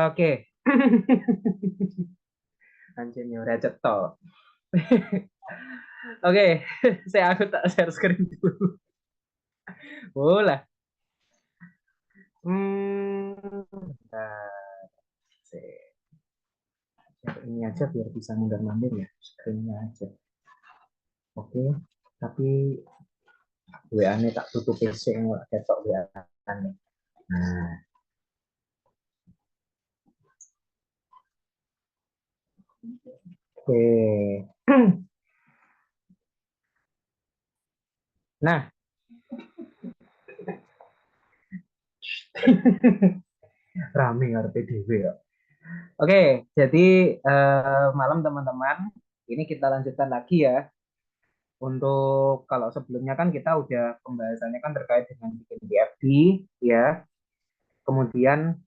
Oke. Anjir ora cetok. Oke, aku tak share screen dulu. Boleh. Bentar. Sih. Ini aja biar bisa mundur-mandir ya. Screen-nya aja. Oke. Tapi WA-nya tak tutup PC nggak ketok WA-nya. Nah, oke. Nah, rame ngarepe dhewe ya. Oke, jadi malam teman-teman, ini kita lanjutkan lagi ya. Untuk kalau sebelumnya kan kita udah pembahasannya kan terkait dengan bikin BFD ya, kemudian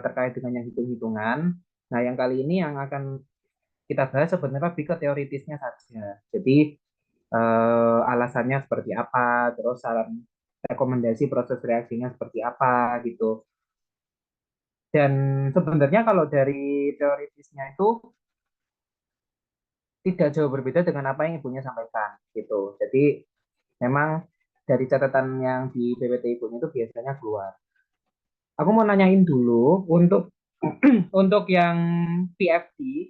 terkait dengan yang hitung-hitungan. Nah, yang kali ini yang akan kita bahas sebenarnya lebih ke teoritisnya saja. Jadi alasannya seperti apa, terus saran rekomendasi proses reaksinya seperti apa gitu. Dan sebenarnya kalau dari teoritisnya itu tidak jauh berbeda dengan apa yang ibunya sampaikan gitu. Jadi memang dari catatan yang di PPT ibunya itu biasanya keluar. Aku mau nanyain dulu untuk untuk yang PFD,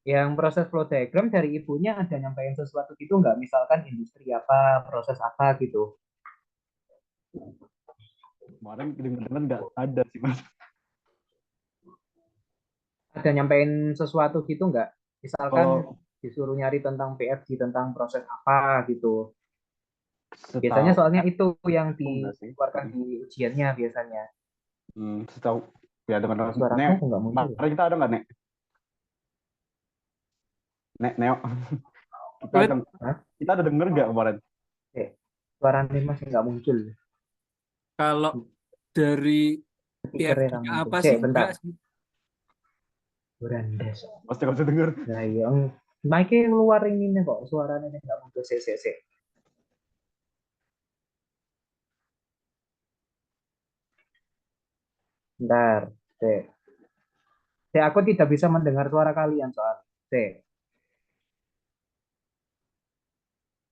yang proses flow diagram dari ibunya ada nyampein sesuatu gitu nggak? Misalkan industri apa, proses apa gitu. Kemarin dengar-dengar nggak ada sih mas. Ada nyampein sesuatu gitu nggak? Misalkan Kalau disuruh nyari tentang PFD, tentang proses apa gitu. Biasanya setahu soalnya itu yang aku enggak sih. dikeluarkan di ujiannya biasanya. Setahu ya dengan Suaraku Nek, kok nggak muncul ya? kemarin kita ada nggak Nek? Nek Neo, kita Wait, ada Hah? kita ada denger nggak kemarin? Eh, suara ini masih nggak muncul. kalau dari Speakernya PFD nggak muncul. apa Cek, sih? bentar. Enggak sih. Burandes. Pasti nggak bisa denger. Nah, iya. Mic keluar ini nih kok. Suaranya nggak muncul. Cek, cek, cek. Bentar. Cek. Cek, aku tidak bisa mendengar suara kalian soal. Cek.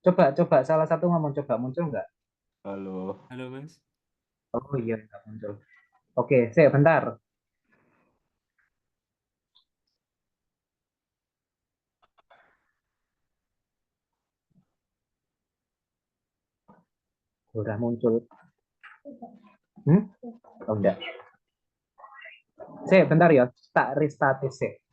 Coba, coba. Salah satu ngomong. Coba muncul nggak? Halo. Halo Mas. Oh iya, nggak muncul. Oke, cek. Bentar. Udah muncul. Hmm? Oh, enggak. Cek, bentar ya. Tak restart cek.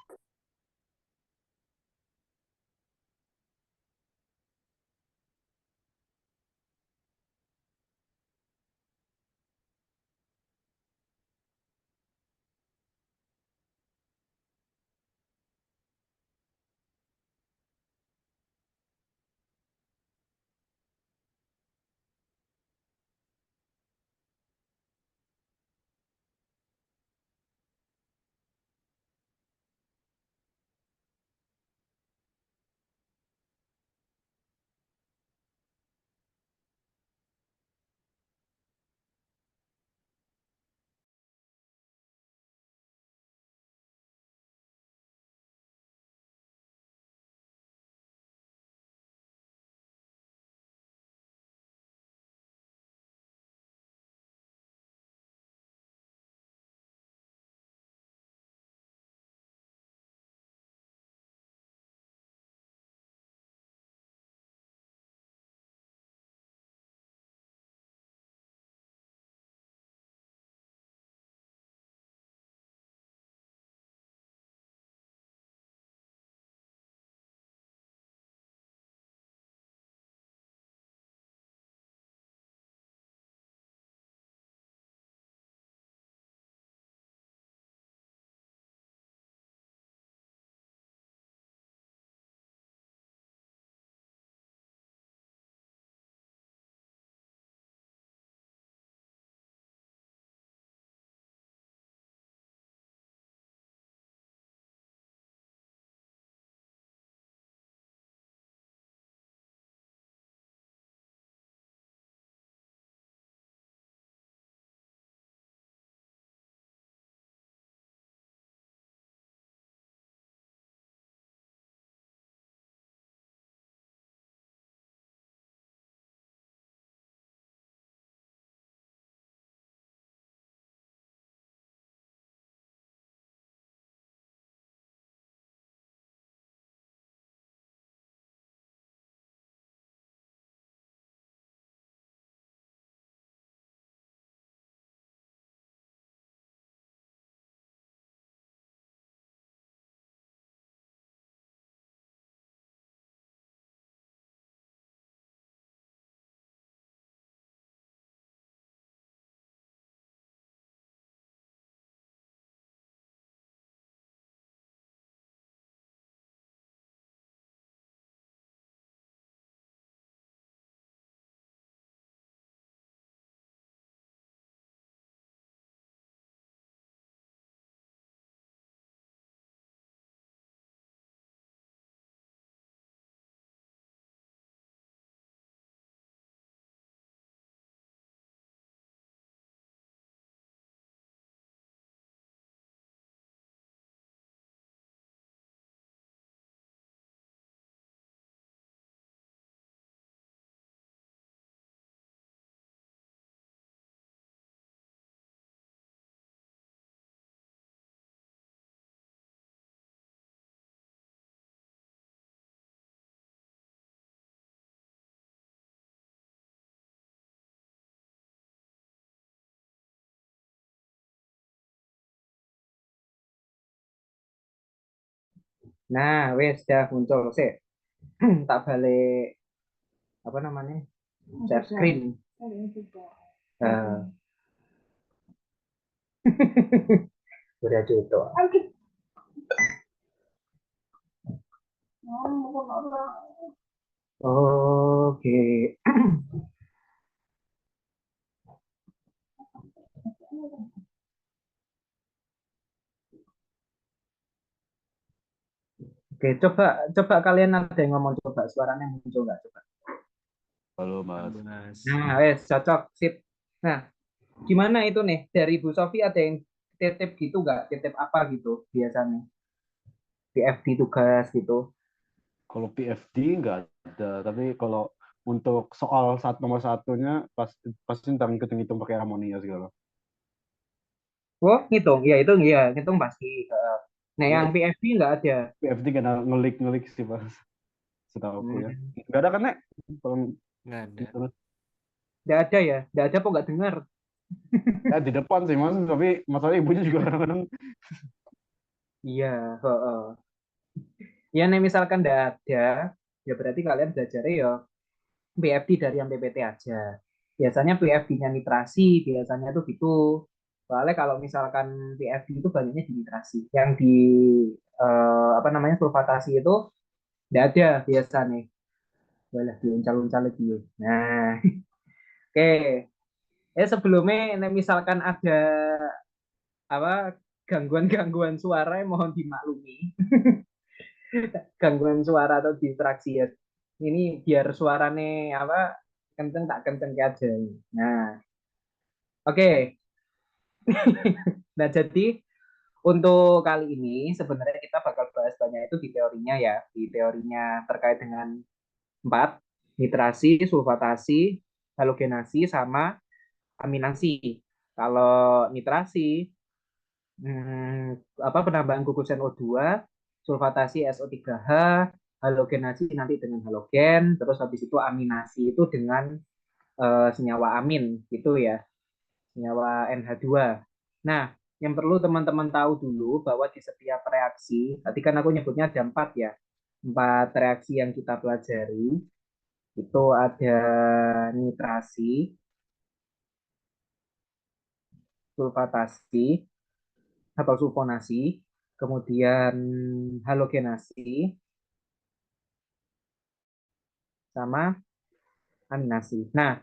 Nah, wes dah muncul sih. Tak balik apa namanya? Share screen. Nah, udah itu. Oke. Oke, coba coba kalian ada yang ngomong coba suaranya muncul nggak coba. Halo Mas. Mas. Nah, wes cocok sip. Nah, gimana itu nih dari Bu Sofi ada yang titip gitu nggak? Titip apa gitu biasanya? PFD tugas gitu. Kalau PFD nggak ada, tapi kalau untuk soal nomor satunya pasti ntar ngitung-ngitung pakai harmonia segala. Oh, ngitung. Ya itu ya, ngitung pasti. Nah, yang Ya, PFD nggak ada. PFD karena ngelik-ngelik sih Mas, setahu aku ya. Hmm, Nggak ada kan, Nek? Kalau Nggak ada. gitu. nggak ada ya? Nggak ada kok nggak dengar. Ya di depan sih Mas, tapi masalahnya ibunya juga kadang-kadang. Iya, heeh. Ya, nih misalkan nggak ada, ya berarti kalian belajar ya PFD dari yang PPT aja. Biasanya PFD-nya nitrasi, biasanya tuh gitu. Soalnya kalau misalkan PFD itu banyaknya di nitrasi. Yang di apa namanya sulfatasi itu nggak ada biasa nih. Boleh diuncal-uncal lagi. Nah, oke. Sebelumnya misalkan ada apa gangguan-gangguan suara mohon dimaklumi. Gangguan suara atau distraksi ya. Ini biar suaranya apa kenceng tak kenceng aja. Nah, oke. Nah, jadi untuk kali ini sebenarnya kita bakal bahas banyak itu di teorinya ya, di teorinya terkait dengan empat, nitrasi, sulfatasi, halogenasi, sama aminasi. Kalau nitrasi, apa penambahan gugusan O2, sulfatasi SO3H, halogenasi nanti dengan halogen, terus habis itu aminasi itu dengan senyawa amin gitu ya, senyawa NH2. Nah, yang perlu teman-teman tahu dulu bahwa di setiap reaksi, tadi kan aku nyebutnya ada empat ya, empat reaksi yang kita pelajari, itu ada nitrasi, sulfatasi, atau sulfonasi, kemudian halogenasi, sama aminasi. Nah,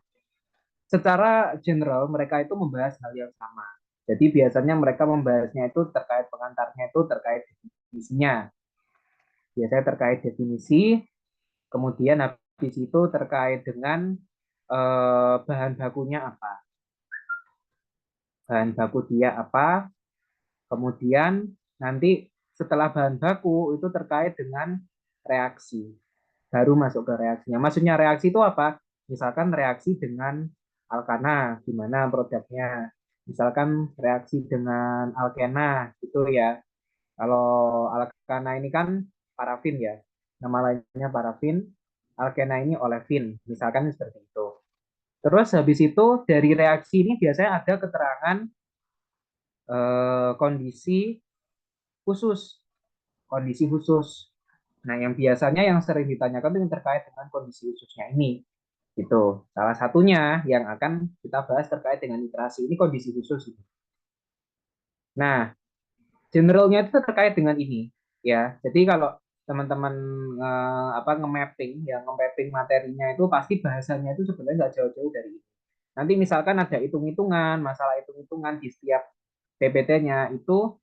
secara general mereka itu membahas hal yang sama. Jadi biasanya mereka membahasnya itu terkait pengantarnya itu terkait definisinya. Biasanya terkait definisi, kemudian habis itu terkait dengan bahan bakunya apa. Bahan baku dia apa, kemudian nanti setelah bahan baku itu terkait dengan reaksi. Baru masuk ke reaksinya. Maksudnya reaksi itu apa? Misalkan reaksi dengan alkana, gimana produknya. Misalkan reaksi dengan alkena, gitu ya. Kalau alkana ini kan parafin ya. Nama lainnya parafin. Alkena ini olefin. Misalkan seperti itu. Terus habis itu dari reaksi ini biasanya ada keterangan kondisi khusus. Kondisi khusus. Nah, yang biasanya yang sering ditanyakan itu yang terkait dengan kondisi khususnya ini. Itu salah satunya yang akan kita bahas terkait dengan nitrasi. Ini kondisi khusus. Nah, generalnya itu terkait dengan ini. Ya, jadi kalau teman-teman apa nge-mapping, ya nge-mapping materinya itu pasti bahasanya itu sebenarnya nggak jauh-jauh dari ini. Nanti misalkan ada hitung-hitungan, masalah hitung-hitungan di setiap PPT-nya itu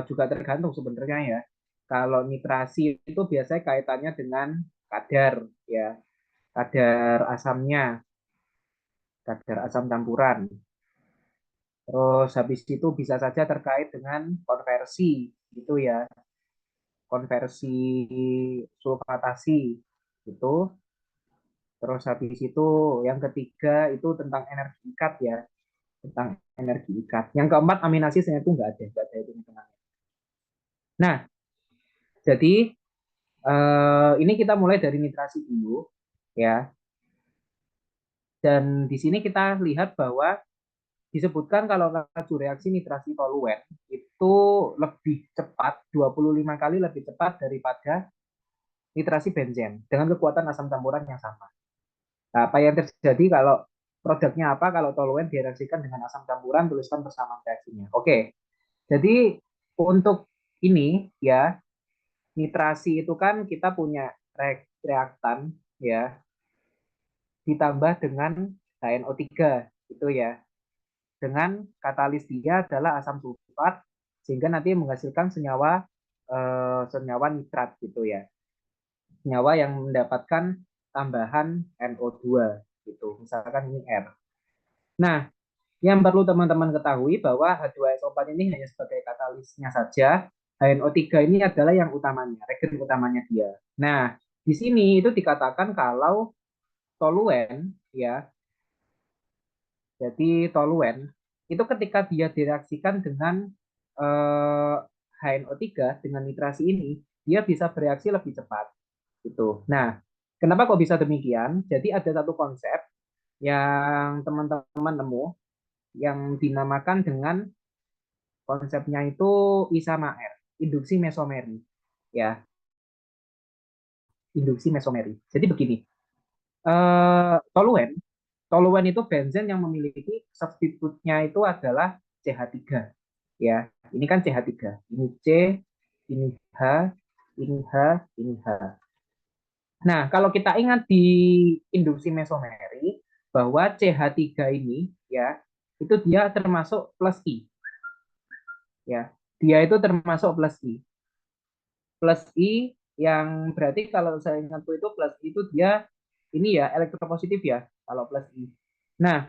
juga tergantung sebenarnya ya. Kalau nitrasi itu biasanya kaitannya dengan kadar ya, kadar asamnya, kadar asam campuran. Terus habis itu bisa saja terkait dengan konversi gitu ya, konversi sulfatasi itu. Terus habis itu yang ketiga itu tentang energi ikat ya, tentang energi ikat. Yang keempat aminasi sebenarnya itu nggak ada itu hitungannya. Nah, jadi ini kita mulai dari nitrasi dulu ya. Dan di sini kita lihat bahwa disebutkan kalau laju reaksi nitrasi toluen itu lebih cepat, 25 kali lebih cepat daripada nitrasi benzen dengan kekuatan asam campuran yang sama. Nah, apa yang terjadi kalau produknya apa kalau toluen direaksikan dengan asam campuran, tuliskan persamaan reaksinya. Oke, jadi untuk ini ya, nitrasi itu kan kita punya reaktan ya, ditambah dengan HNO3 itu ya. Dengan katalis dia adalah asam sulfat sehingga nanti menghasilkan senyawa nitrat gitu ya. Senyawa yang mendapatkan tambahan NO2 gitu. Misalkan ini R. Nah, yang perlu teman-teman ketahui bahwa H2SO4 ini hanya sebagai katalisnya saja. HNO3 ini adalah yang utamanya, regen utamanya dia. Nah, di sini itu dikatakan kalau toluen ya, jadi toluen itu ketika dia direaksikan dengan HNO3 dengan nitrasi ini, dia bisa bereaksi lebih cepat. Gitu. Nah, kenapa kok bisa demikian? Jadi ada satu konsep yang teman-teman nemu yang dinamakan dengan konsepnya itu Isamaer, induksi mesomeri. Ya, induksi mesomeri. Jadi begini, toluen toluen itu benzen yang memiliki substitutnya itu adalah CH3. Ya, ini kan CH3. Ini C, ini H, ini H, ini H. Nah, kalau kita ingat di induksi mesomeri bahwa CH3 ini ya, itu dia termasuk plus I. Ya, dia itu termasuk plus I. Plus I yang berarti kalau saya ingat itu plus I itu dia ini ya elektropositif ya kalau plus I. Nah,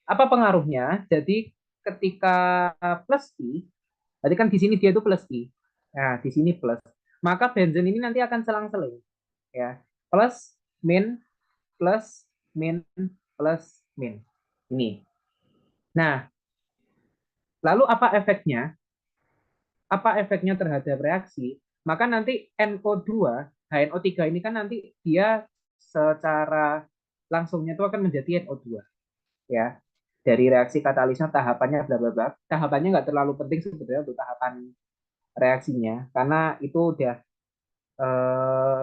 apa pengaruhnya? Jadi ketika plus I, tadi kan di sini dia itu plus I. Nah, di sini plus. Maka benzen ini nanti akan selang-seling ya. Plus min plus min plus min. Ini. Nah, lalu apa efeknya? Apa efeknya terhadap reaksi? Maka nanti NO2, HNO3 ini kan nanti dia secara langsungnya itu akan menjadi NO2 ya. Dari reaksi katalisnya tahapannya bla bla bla. Tahapannya nggak terlalu penting sebetulnya untuk tahapan reaksinya karena itu udah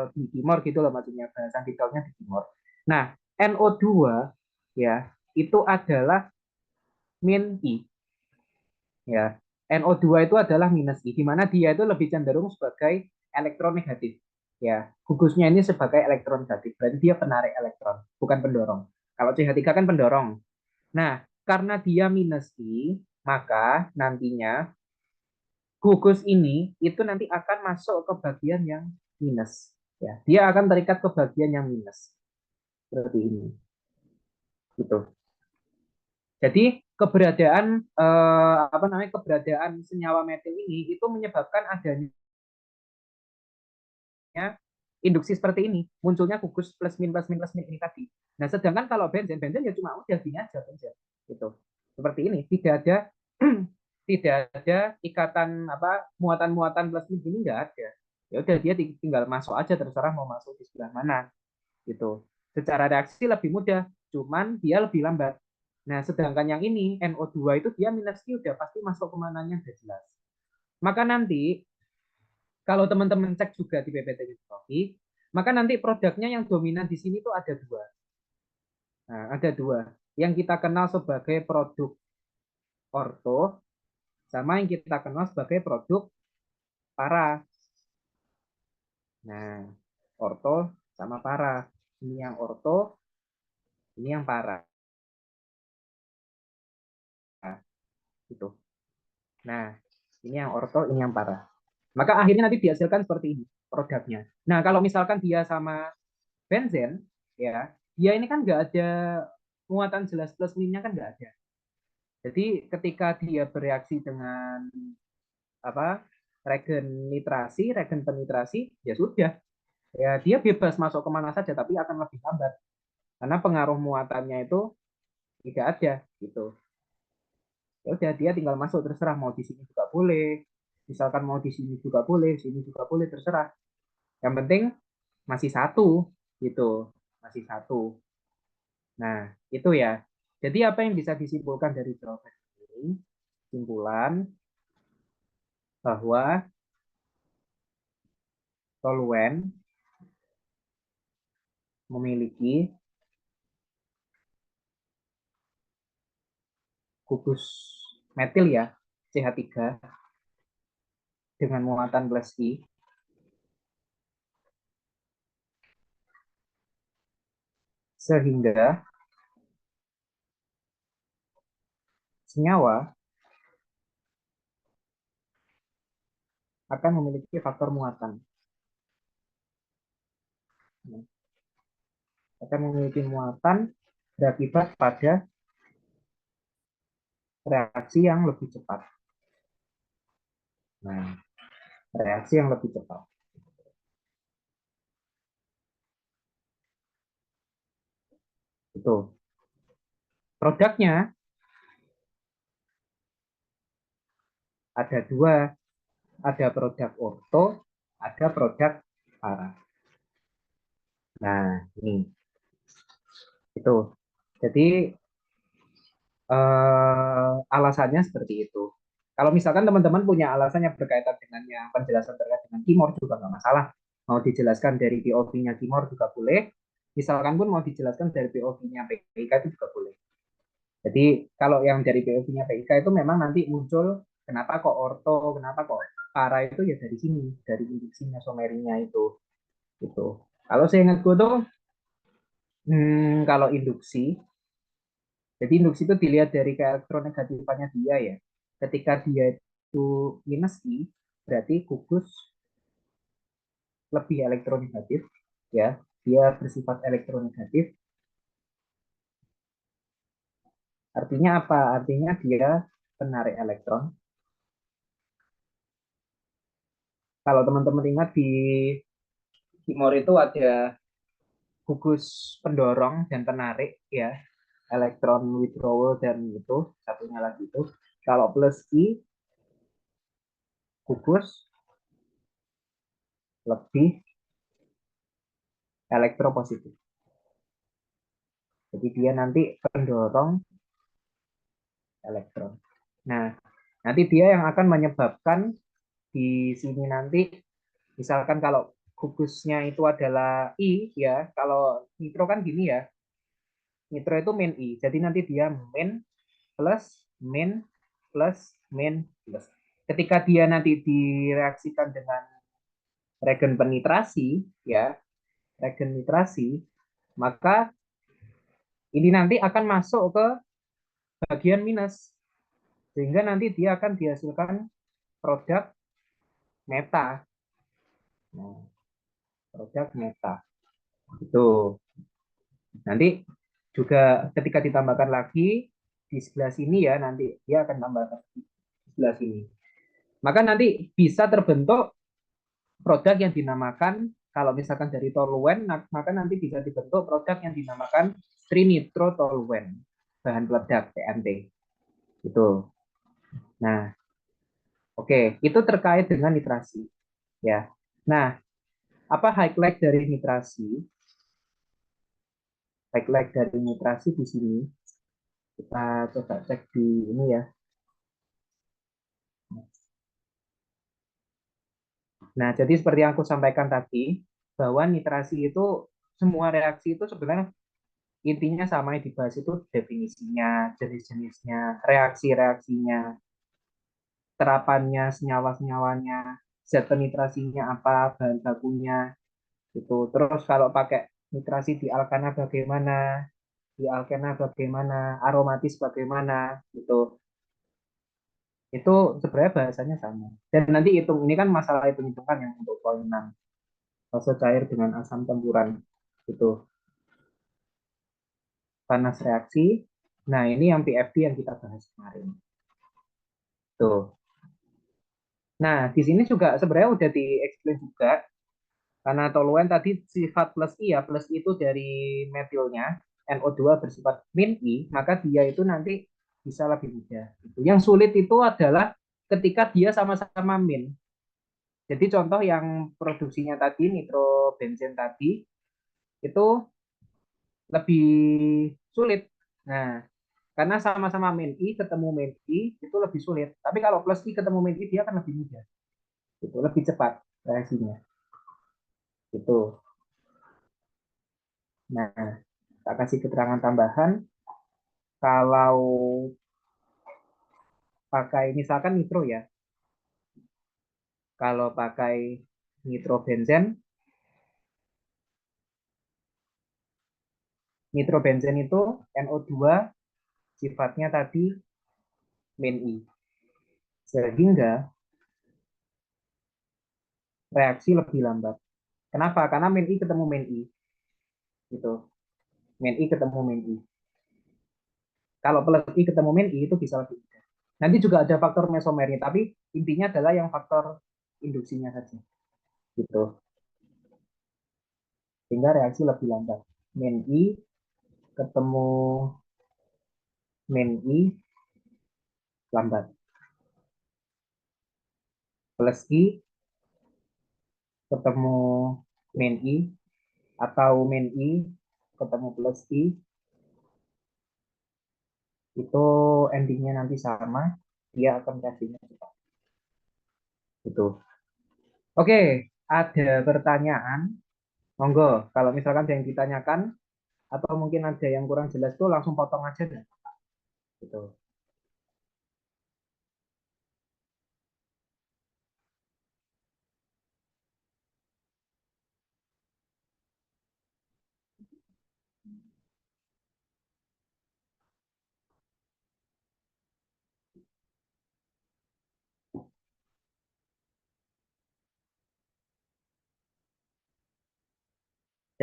di dimor gitu loh maksudnya bahasan detailnya di dimor. Nah, NO2 ya itu adalah min I ya. NO2 itu adalah minus I di mana dia itu lebih cenderung sebagai elektronegatif ya. Gugusnya ini sebagai elektronegatif berarti dia penarik elektron bukan pendorong. Kalau CH3 kan pendorong. Nah, karena dia minus I, maka nantinya gugus ini itu nanti akan masuk ke bagian yang minus. Ya, dia akan terikat ke bagian yang minus. Seperti ini. Gitu. Jadi keberadaan keberadaan senyawa metil ini itu menyebabkan adanya induksi seperti ini, munculnya gugus plus min plus min plus min ini tadi. Nah, sedangkan kalau benzen ya cuma udah gini aja benzen. Gitu. Seperti ini, tidak ada tidak ada ikatan muatan-muatan plus min ini enggak ada. Ya udah dia tinggal masuk aja terserah mau masuk di sebelah mana gitu. Secara reaksi lebih mudah, cuman dia lebih lambat. Nah, sedangkan yang ini NO2 itu dia minus Q udah pasti masuk kemananya udah jelas. Maka nanti kalau teman-teman cek juga di PPT Hidrotrofi, maka nanti produknya yang dominan di sini tuh ada dua. Nah, ada dua. Yang kita kenal sebagai produk orto, sama yang kita kenal sebagai produk para. Nah, orto sama para. Ini yang orto, ini yang para. Gitu. Nah, ini yang orto, ini yang para. Maka akhirnya nanti dihasilkan seperti ini produknya. Nah, kalau misalkan dia sama benzen, ya, dia ini kan nggak ada muatan jelas plus minusnya kan nggak ada. Jadi ketika dia bereaksi dengan apa regen nitrasi, regen penitrasi, ya sudah, ya dia bebas masuk kemana saja, tapi akan lebih lambat karena pengaruh muatannya itu tidak ada gitu. Ya udah dia tinggal masuk terserah mau di sini juga boleh, misalkan mau di sini juga boleh, sini juga boleh terserah. Yang penting masih satu gitu, masih satu. Nah itu ya. Jadi apa yang bisa disimpulkan dari jawaban? ini kesimpulan bahwa toluen memiliki gugus metil ya, CH3 dengan muatan +I sehingga senyawa akan memiliki faktor muatan. Akan memiliki muatan berakibat pada reaksi yang lebih cepat. Nah, reaksi yang lebih cepat. Itu. Produknya ada dua, ada produk orto, ada produk para. Nah, ini. Itu. Jadi alasannya seperti itu. Kalau misalkan teman-teman punya alasan yang berkaitan dengan yang penjelasan terkait dengan Kimor juga nggak masalah. Mau dijelaskan dari POV-nya Kimor juga boleh. Misalkan pun mau dijelaskan dari POV-nya PIK itu juga boleh. Jadi kalau yang dari POV-nya PIK itu memang nanti muncul kenapa kok orto, kenapa kok para itu ya dari sini, dari induksi mesomerinya itu. Gitu. Kalau saya ingat gue tuh, kalau induksi, jadi induksi itu dilihat dari keelektronegatifan dia ya. Ketika dia itu minus I, berarti gugus lebih elektronegatif ya. Dia bersifat elektronegatif. Artinya apa? Artinya dia penarik elektron. Kalau teman-teman ingat di Kimor itu ada gugus pendorong dan penarik ya. Elektron withdrawal dan itu satunya lagi itu. Kalau plus I gugus lebih elektropositif. Jadi dia nanti pendorong elektron. Nah, nanti dia yang akan menyebabkan di sini nanti, misalkan kalau gugusnya itu adalah I, ya, kalau nitro kan gini ya, nitro itu min I, jadi nanti dia plus, min, plus, min, plus. Ketika dia nanti direaksikan dengan regen penitrasi, ya, regen nitrasi, maka ini nanti akan masuk ke bagian minus, sehingga nanti dia akan dihasilkan produk meta. Nah, produk meta. Itu. Nanti juga ketika ditambahkan lagi di sebelah sini ya, nanti dia akan tambahkan di sebelah sini. Maka nanti bisa terbentuk produk yang dinamakan, kalau misalkan dari toluen, maka nanti bisa dibentuk produk yang dinamakan trinitrotoluen, bahan peledak TNT. Itu. Nah, oke, itu terkait dengan nitrasi. Ya. Nah, apa highlight dari nitrasi? Highlight dari nitrasi di sini. Kita coba cek di ini ya. Nah, jadi seperti yang aku sampaikan tadi, bahwa nitrasi itu, semua reaksi itu sebenarnya intinya sama yang dibahas itu definisinya, jenis-jenisnya, reaksi-reaksinya, terapannya, senyawa-senyawanya, zat penitrasinya apa, bahan bakunya, gitu. Terus kalau pakai nitrasi di di alkena bagaimana, aromatis bagaimana, gitu. Itu sebenarnya bahasanya sama. Dan nanti hitung, ini kan masalah hitung-hitungan yang untuk poin 6. Fase cair dengan asam campuran. Itu panas reaksi. Nah, ini yang PFD yang kita bahas kemarin. Tuh. Nah, di sini juga sebenarnya udah di-explain juga. Karena toluen tadi sifat plus I ya, plus I itu dari metilnya, NO2 bersifat min I, maka dia itu nanti bisa lebih mudah. Yang sulit itu adalah ketika dia sama-sama min. Jadi contoh yang produksinya tadi, nitrobenzen tadi, itu lebih sulit. Nah, Karena sama-sama min I ketemu min I itu lebih sulit. Tapi kalau plus I ketemu min I dia akan lebih mudah. Itu lebih cepat reaksinya. Itu. Nah, tak kasih keterangan tambahan. Kalau pakai misalkan nitro ya. Kalau pakai nitrobenzen, nitrobenzen itu NO2 sifatnya tadi min I. Sehingga reaksi lebih lambat. Kenapa? Karena min I ketemu min I. Gitu. Min I ketemu min I. Kalau plus I ketemu min I itu bisa lebih mudah. Nanti juga ada faktor mesomernya, tapi intinya adalah yang faktor induksinya saja. Gitu. Sehingga reaksi lebih lambat. Min I ketemu min I lambat. Plus I ketemu min I atau min I ketemu plus I itu endingnya nanti sama, dia akan reaksinya cepat. Itu. Oke, ada pertanyaan? Monggo, kalau misalkan ada yang ditanyakan atau mungkin ada yang kurang jelas tuh langsung potong aja deh. Gitu.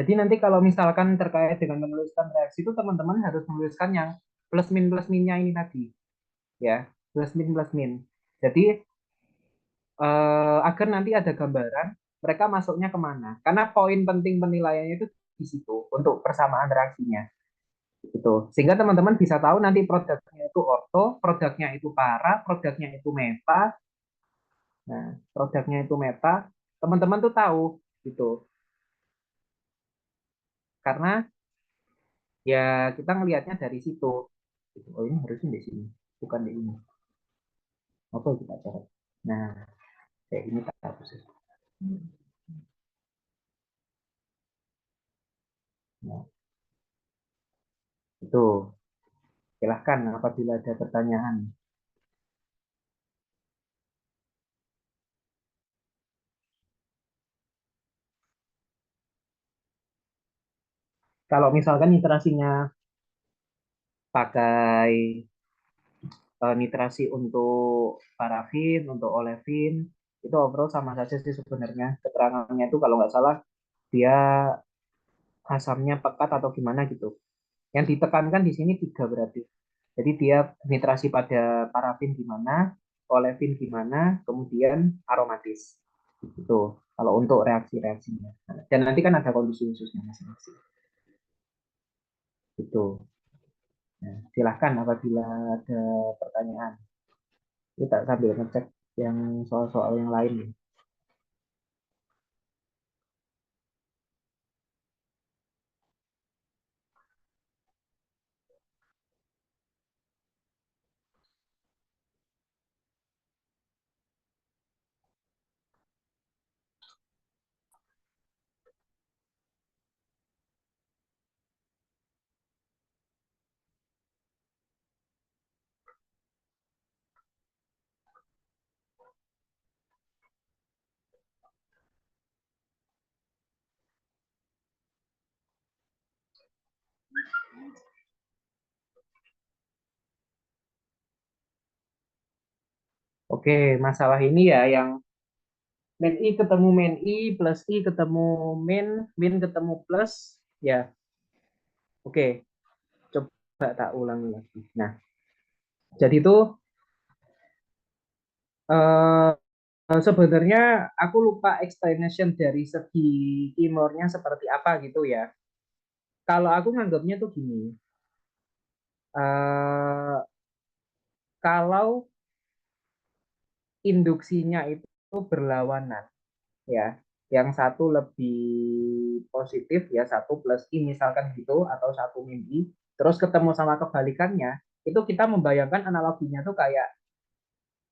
Jadi nanti kalau misalkan terkait dengan menuliskan reaksi itu teman-teman harus menuliskan yang plus minnya ini tadi, ya plus min. Jadi agar nanti ada gambaran mereka masuknya kemana. Karena poin penting penilaiannya itu di situ untuk persamaan reaksinya. Gitu. Sehingga teman-teman bisa tahu nanti produknya itu orto, produknya itu para, produknya itu meta. Nah, produknya itu meta, teman-teman tuh tahu gitu. Karena ya kita ngelihatnya dari situ. Gitu. Oh ini harusnya di sini, bukan di ini. Apa kita cari? Nah, kayak ini tak hapus. Nah, itu. Silahkan apabila ada pertanyaan. Kalau misalkan iterasinya pakai nitrasi untuk parafin, untuk olefin, itu overall sama saja sih sebenarnya. Keterangannya itu kalau nggak salah dia asamnya pekat atau gimana gitu. Yang ditekankan di sini tiga berarti. Jadi dia nitrasi pada parafin gimana, olefin gimana, kemudian aromatis. Itu kalau untuk reaksi-reaksinya. Dan nanti kan ada kondisi khususnya masing-masing. Itu. Nah, silahkan apabila ada pertanyaan. Kita sambil ngecek yang soal-soal yang lain. Oke, masalah ini ya yang min I ketemu min I plus I ketemu min, min ketemu plus, ya. Oke, coba tak ulangi lagi. Nah, jadi itu eh, sebenarnya aku lupa explanation dari segi timurnya seperti apa gitu ya. Kalau aku nganggapnya tuh gini, eh, kalau induksinya itu berlawanan, ya, yang satu lebih positif ya satu plus I misalkan gitu atau satu min I, terus ketemu sama kebalikannya, itu kita membayangkan analoginya tuh kayak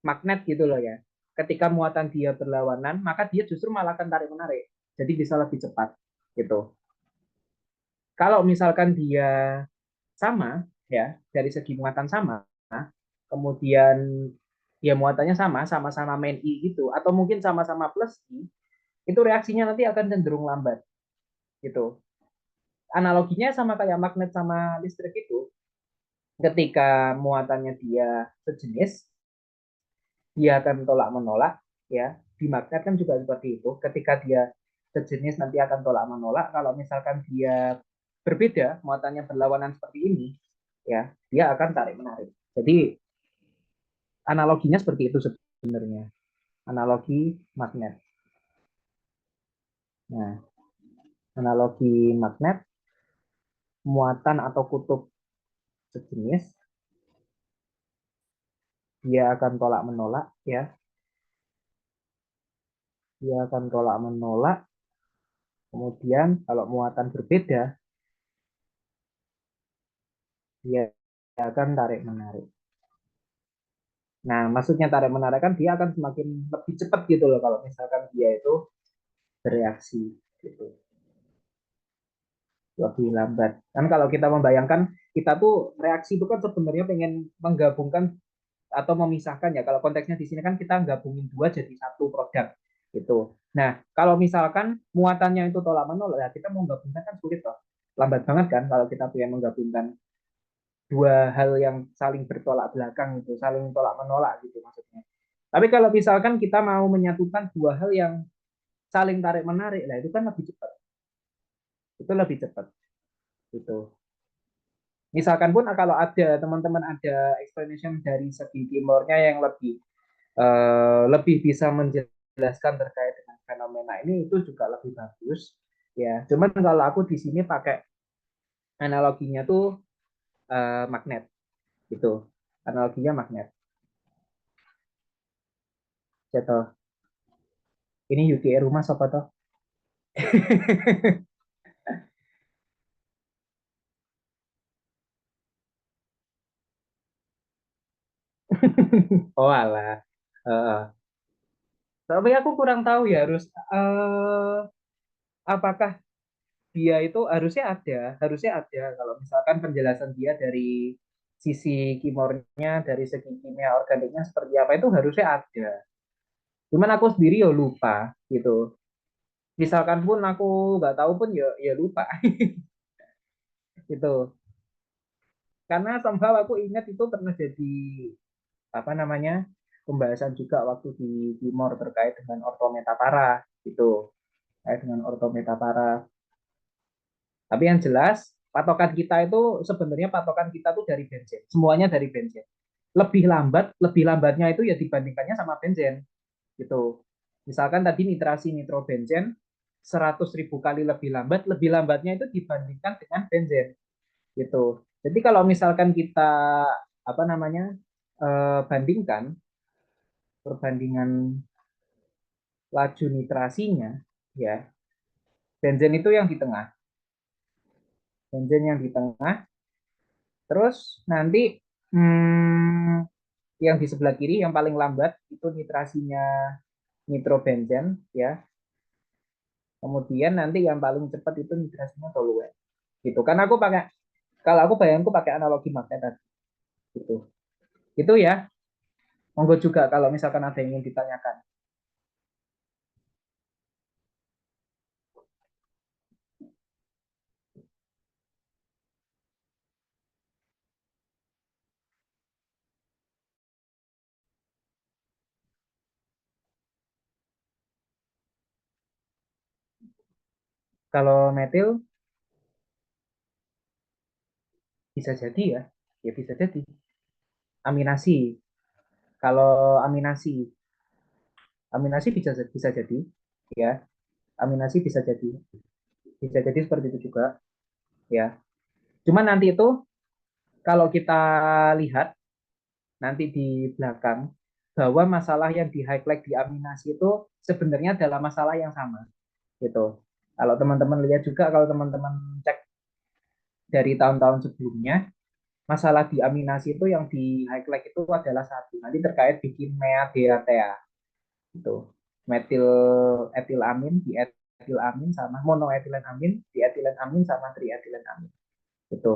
magnet gitu loh ya. Ketika muatan dia berlawanan, maka dia justru malah akan tarik menarik. Jadi bisa lebih cepat gitu. Kalau misalkan dia sama ya dari segi muatan sama, kemudian ya muatannya sama, sama-sama main I gitu, atau mungkin sama-sama plus I, itu reaksinya nanti akan cenderung lambat gitu. Analoginya sama kayak magnet sama listrik itu, ketika muatannya dia sejenis, dia akan tolak menolak ya. Di magnet kan juga seperti itu. Ketika dia sejenis nanti akan tolak menolak. Kalau misalkan dia berbeda, muatannya berlawanan seperti ini, ya dia akan tarik menarik. Jadi analoginya seperti itu sebenarnya. Analogi magnet. Nah, analogi magnet, muatan atau kutub sejenis, dia akan tolak menolak ya. Dia akan tolak menolak. Kemudian kalau muatan berbeda, dia akan tarik menarik. Nah, maksudnya tarik menarik kan dia akan semakin lebih cepat gitu loh kalau misalkan dia itu bereaksi gitu. Lebih lambat. Kan kalau kita membayangkan kita tuh reaksi itu kan sebenarnya pengen menggabungkan atau memisahkan ya. Kalau konteksnya di sini kan kita gabungin dua jadi satu produk gitu. Nah, kalau misalkan muatannya itu tolak menolak, ya kita mau gabungkan kan sulit loh. Lambat banget kan kalau kita pengen menggabungkan dua hal yang saling bertolak belakang gitu, saling tolak menolak gitu maksudnya. Tapi kalau misalkan kita mau menyatukan dua hal yang saling tarik menarik, lah itu kan lebih cepat. Itu lebih cepat gitu. Misalkan pun kalau ada teman-teman ada explanation dari segi timurnya yang lebih bisa menjelaskan terkait dengan fenomena ini itu juga lebih bagus ya. Cuman kalau aku di sini pakai analoginya tuh magnet gitu. Analoginya magnet. Jatuh. Ini UTR rumah siapa toh? Oh alah. Uh, tapi aku kurang tahu ya harus apakah dia itu harusnya ada kalau misalkan penjelasan dia dari sisi kimornya, dari segi kimia organiknya seperti apa itu harusnya ada. Cuman aku sendiri ya lupa gitu. Misalkan pun aku nggak tahu pun ya lupa gitu. Karena somehow aku ingat itu pernah jadi apa namanya pembahasan juga waktu di Timor terkait dengan ortometapara gitu, terkait dengan ortometapara. Tapi yang jelas patokan kita itu sebenarnya patokan kita tuh dari benzen, semuanya dari benzen. Lebih lambatnya itu ya dibandingkannya sama benzen gitu. Misalkan tadi nitrasi nitrobenzen 100.000 kali lebih lambatnya itu dibandingkan dengan benzen gitu. Jadi kalau misalkan kita apa namanya bandingkan perbandingan laju nitrasinya ya benzen itu yang di tengah, benzen yang di tengah, terus nanti hmm, yang di sebelah kiri yang paling lambat itu nitrasinya nitrobenzen ya, kemudian nanti yang paling cepat itu nitrasinya toluen gitu kan. Aku pakai kalau aku bayangku pakai analogi magnet tadi gitu. Itu ya, monggo juga kalau misalkan ada yang ingin ditanyakan. Kalau metil bisa jadi ya, ya bisa jadi. Aminasi, kalau aminasi bisa jadi, ya. Aminasi bisa jadi seperti itu juga, ya. Cuman nanti itu kalau kita lihat nanti di belakang bahwa masalah yang di highlight di aminasi itu sebenarnya adalah masalah yang sama, gitu. Kalau teman-teman lihat juga, kalau teman-teman cek dari tahun-tahun sebelumnya, masalah di aminasi itu yang di highlight itu adalah satu. Nanti terkait bikin MEA itu metil etilamin di etilamin sama monoetilenamin di etilenamin sama trietilenamin itu.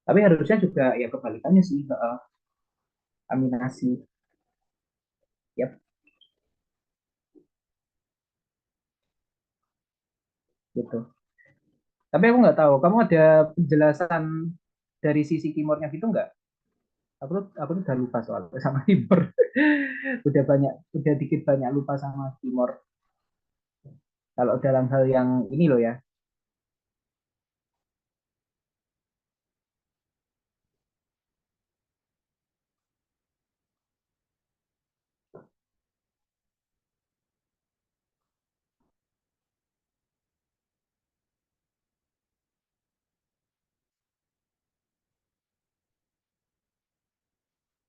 Tapi harusnya juga ya kebalikannya sih aminasi. Yap, gitu. Tapi aku nggak tahu, kamu ada penjelasan dari sisi timurnya gitu nggak? Aku tuh udah lupa soal sama timur. Udah dikit banyak lupa sama timur. Kalau dalam hal yang ini loh ya.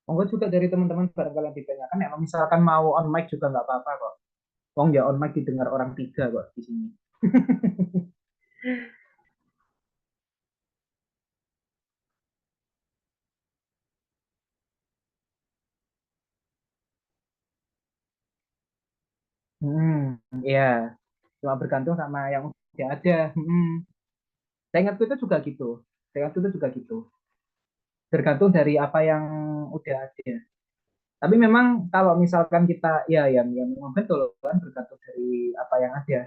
Monggo juga dari teman-teman barangkali yang ditanyakan, emang misalkan mau on mic juga nggak apa-apa kok. Wong ya on mic didengar orang tiga kok di sini. Ya, cuma bergantung sama yang udah ada. Saya ingatku itu juga gitu. Saya ingatku itu juga gitu. Tergantung dari apa yang udah ada. Tapi memang kalau misalkan kita ya memang betul kan bergantung dari apa yang ada.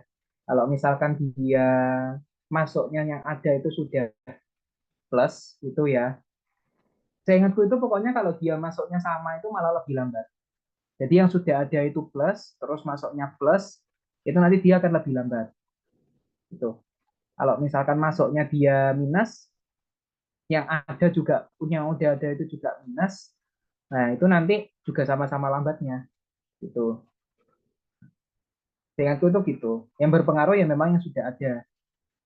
Kalau misalkan dia masuknya yang ada itu sudah plus itu ya. Saya ingatku itu pokoknya kalau dia masuknya sama itu malah lebih lambat. Jadi yang sudah ada itu plus, terus masuknya plus, itu nanti dia akan lebih lambat. Gitu. Kalau misalkan masuknya dia minus, yang ada juga punya yang udah ada itu juga minus, nah itu nanti juga sama-sama lambatnya. Gitu. Dengan itu gitu. Yang berpengaruh ya memang yang sudah ada.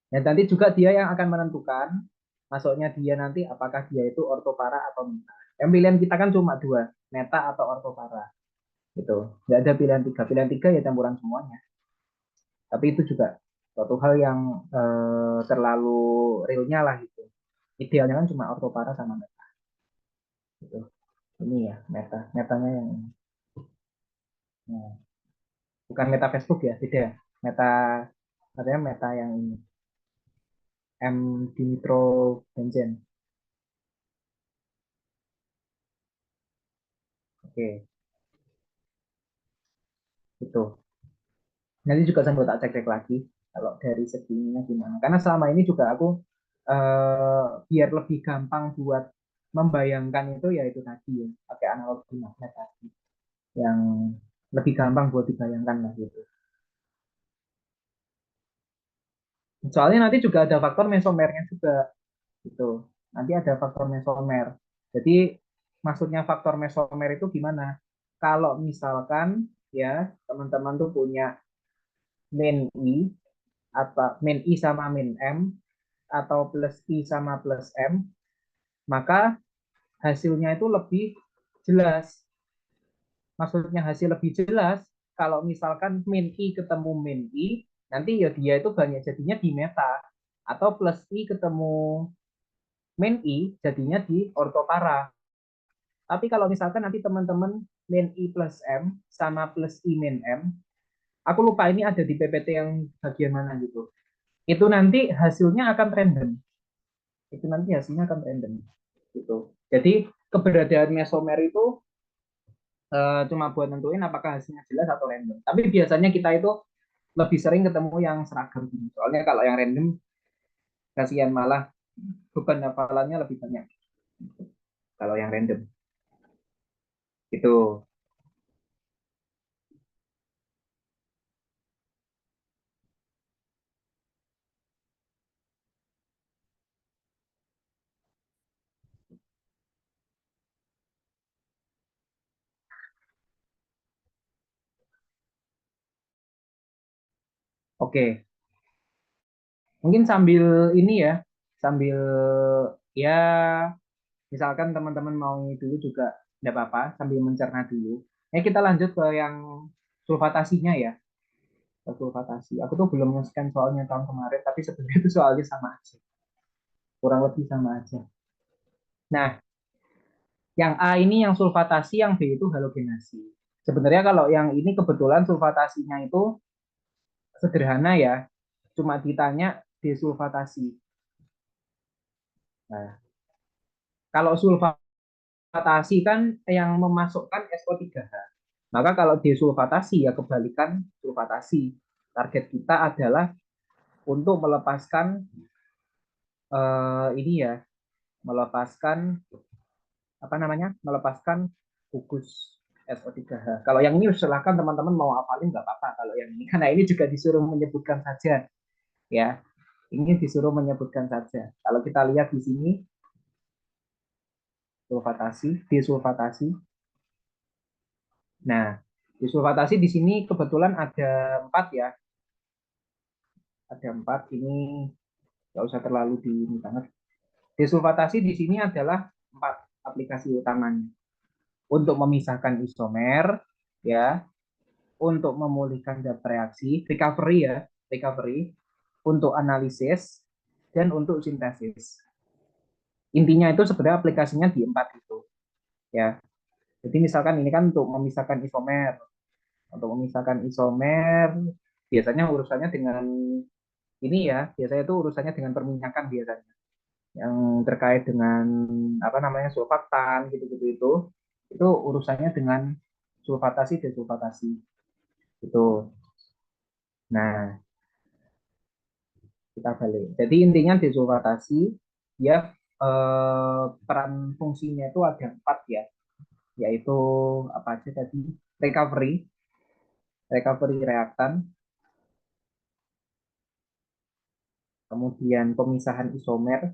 Dan nanti juga dia yang akan menentukan masuknya dia nanti apakah dia itu ortopara atau meta. Yang pilihan kita kan cuma dua, meta atau ortopara. Gitu. Nggak ada pilihan tiga. Pilihan tiga ya campuran semuanya. Tapi itu juga suatu hal yang terlalu realnya lah gitu. Idealnya kan cuma ortopara sama meta. Gitu. Ini ya meta. Metanya yang nah, bukan meta Facebook ya, beda. Meta katanya meta yang ini. M Dinitrobenzen. Oke, itu. Nanti juga sambil tak cek-cek lagi kalau dari segi ininya gimana. Karena selama ini juga aku biar lebih gampang buat membayangkan itu ya itu tadi ya, pakai analogi magnet tadi yang lebih gampang buat dibayangkan lah gitu. Soalnya nanti juga ada faktor mesomernya juga gitu. Nanti ada faktor mesomer. Jadi maksudnya faktor mesomer itu gimana? Kalau misalkan ya teman-teman tuh punya min I atau min I sama min M atau plus I sama plus M, maka hasilnya itu lebih jelas. Maksudnya hasil lebih jelas kalau misalkan min I ketemu min I, nanti ya dia itu banyak jadinya di meta. Atau plus I ketemu min I jadinya di ortopara. Tapi kalau misalkan nanti teman-teman min I plus M sama plus I min M, aku lupa ini ada di PPT yang bagian mana gitu. Itu nanti hasilnya akan random. Itu nanti hasilnya akan random gitu. Jadi keberadaan mesomer itu cuma buat nentuin apakah hasilnya jelas atau random. Tapi biasanya kita itu lebih sering ketemu yang seragam gini. Soalnya kalau yang random kasihan malah beban hafalannya lebih banyak kalau yang random. Itu. Oke. Mungkin sambil ini ya, sambil ya misalkan teman-teman mau ini dulu juga tidak apa-apa sambil mencerna dulu. Kita lanjut ke yang sulfatasinya ya. Ke sulfatasi. Aku tuh belum nge-scan soalnya tahun kemarin, tapi sebenarnya itu soalnya sama aja. Kurang lebih sama aja. Nah, yang A ini yang sulfatasi, yang B itu halogenasi. Sebenarnya kalau yang ini kebetulan sulfatasinya itu sederhana ya, cuma ditanya desulfatasi. Nah, kalau sulfatasi kan yang memasukkan SO3H. Maka kalau desulfatasi ya kebalikan sulfatasi. Target kita adalah untuk melepaskan ini ya, melepaskan apa namanya? Melepaskan gugus SO3H. Kalau yang ini silahkan teman-teman mau hafalin nggak apa-apa kalau yang ini karena ini juga disuruh menyebutkan saja ya. Ini disuruh menyebutkan saja. Kalau kita lihat di sini sulfatasi, desulfatasi. Nah, desulfatasi di sini kebetulan ada 4 ya. Ada 4 ini nggak usah terlalu di ini banget. Desulfatasi di sini adalah 4 aplikasi utamanya. Untuk memisahkan isomer, ya, untuk memulihkan zat reaksi, recovery ya, recovery, untuk analisis, dan untuk sintesis. Intinya itu sebenarnya aplikasinya di 4 itu, ya. Jadi misalkan ini kan untuk memisahkan isomer, biasanya urusannya dengan ini ya, biasanya itu urusannya dengan perminyakan biasanya, yang terkait dengan apa namanya sulfatan gitu-gitu itu urusannya dengan sulfatasi desulfatasi itu. Nah, kita balik. Jadi intinya desulfatasi ya peran fungsinya itu ada 4 ya, yaitu apa aja tadi recovery, recovery reaktan, kemudian pemisahan isomer,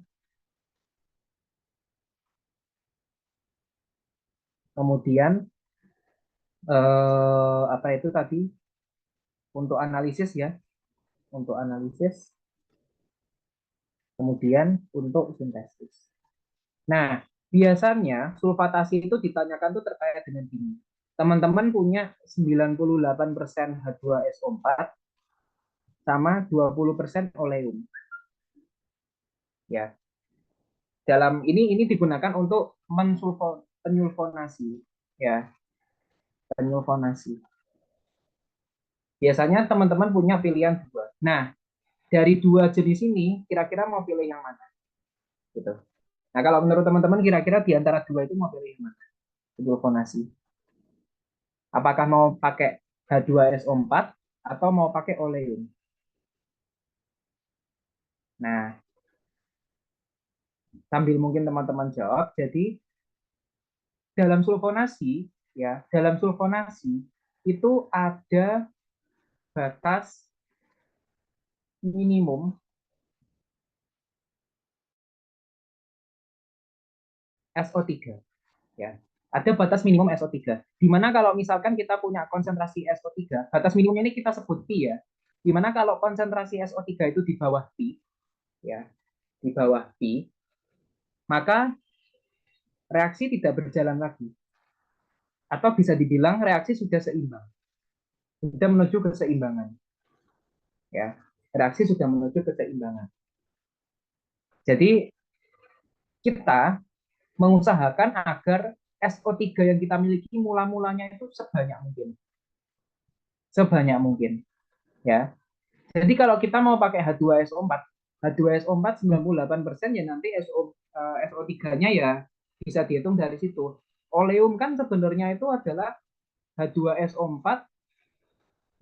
kemudian apa itu tadi untuk analisis ya, untuk analisis, kemudian untuk sintesis. Nah, biasanya sulfatasi itu ditanyakan tuh terkait dengan ini. Teman-teman punya 98% H2SO4 sama 20% oleum. Ya, dalam ini digunakan untuk penyulfonasi ya, penyulfonasi. Biasanya teman-teman punya pilihan dua. Nah, dari dua jenis ini kira-kira mau pilih yang mana? Gitu. Nah, kalau menurut teman-teman kira-kira di antara dua itu mau pilih yang mana? Penyulfonasi. Apakah mau pakai H2SO4 atau mau pakai oleum? Nah, sambil mungkin teman-teman jawab, jadi dalam sulfonasi ya, dalam sulfonasi itu ada batas minimum SO3 ya. Ada batas minimum SO3. Dimana kalau misalkan kita punya konsentrasi SO3, batas minimumnya ini kita sebut Pi ya. Dimana kalau konsentrasi SO3 itu di bawah Pi ya, di bawah Pi, maka reaksi tidak berjalan lagi. Atau bisa dibilang reaksi sudah seimbang. Sudah menuju keseimbangan. Ya, reaksi sudah menuju keseimbangan. Jadi kita mengusahakan agar SO3 yang kita miliki mula-mulanya itu sebanyak mungkin. Sebanyak mungkin. Ya. Jadi kalau kita mau pakai H2SO4, H2SO4 98% ya nanti SO3-nya ya bisa dihitung dari situ. Oleum kan sebenarnya itu adalah H2SO4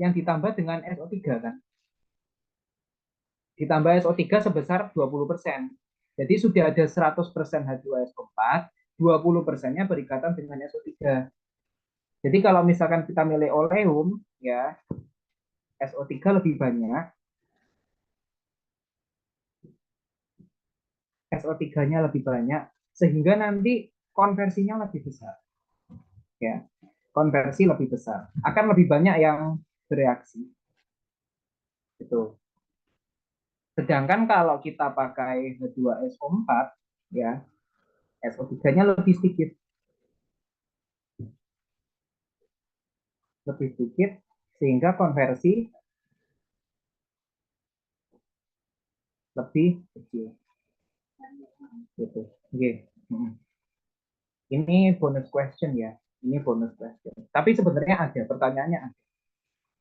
yang ditambah dengan SO3 kan. Ditambah SO3 sebesar 20%. Jadi sudah ada 100% H2SO4, 20%-nya berikatan dengan SO3. Jadi kalau misalkan kita milih oleum, ya SO3 lebih banyak, SO3-nya lebih banyak, sehingga nanti konversinya lebih besar. Ya, konversi lebih besar. Akan lebih banyak yang bereaksi. Itu. Sedangkan kalau kita pakai H2SO4, ya SO3-nya lebih sedikit. Lebih sedikit, sehingga konversi lebih kecil. Gitu. Oke. Ini bonus question ya. Ini bonus question. Tapi sebenarnya ada pertanyaannya ada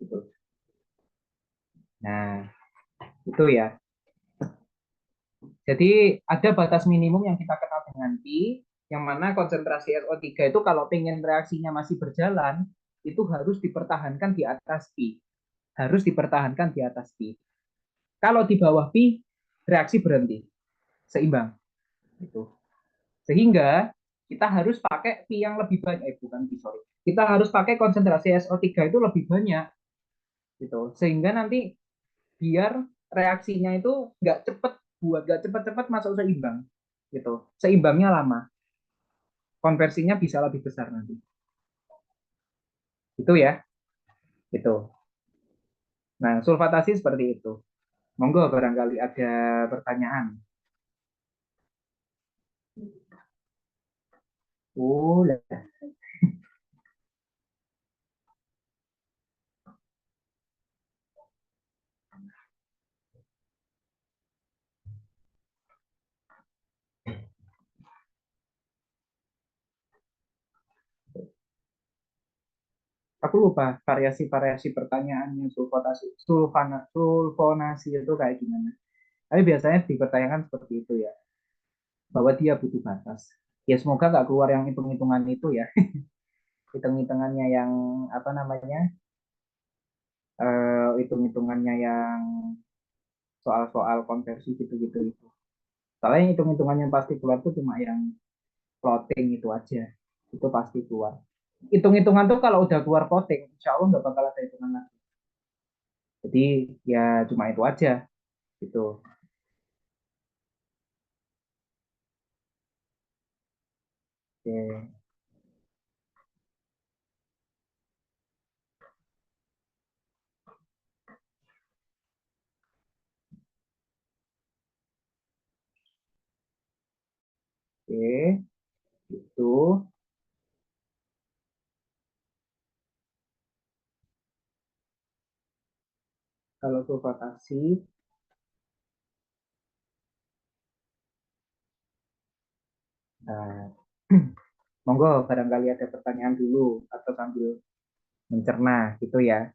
gitu. Nah, itu ya. Jadi ada batas minimum yang kita kenal dengan pi, yang mana konsentrasi SO3 itu kalau pengen reaksinya masih berjalan, itu harus dipertahankan di atas pi. Harus dipertahankan di atas pi. Kalau di bawah pi, reaksi berhenti, seimbang. Gitu. Sehingga kita harus pakai pi yang lebih banyak, bukan pi, sorry. Kita harus pakai konsentrasi SO3 itu lebih banyak. Gitu. Sehingga nanti biar reaksinya itu nggak cepet, buat nggak cepet-cepet masuk seimbang. Gitu. Seimbangnya lama. Konversinya bisa lebih besar nanti. Itu ya, itu. Nah, sulfatasi seperti itu. Monggo barangkali ada pertanyaan. Oh, aku lupa variasi-variasi pertanyaannya sulfatasi, sulfonasi itu kayak gimana. Tapi biasanya dipertanyakan seperti itu ya, bahwa dia butuh batas. Ya semoga nggak keluar yang hitung-hitungan itu ya, hitung-hitungannya yang apa namanya, hitung-hitungannya yang soal-soal konversi gitu-gitu itu. Soalnya hitung-hitungannya pasti keluar tuh cuma yang plotting itu aja. Itu pasti keluar. Hitung-hitungan tuh kalau udah keluar plotting, insya Allah nggak bakal ada hitungan lagi. Jadi ya cuma itu aja gitu. Oke, oke, itu kalau sulfatasi. Nah, monggo barangkali ada pertanyaan dulu atau sambil mencerna gitu ya.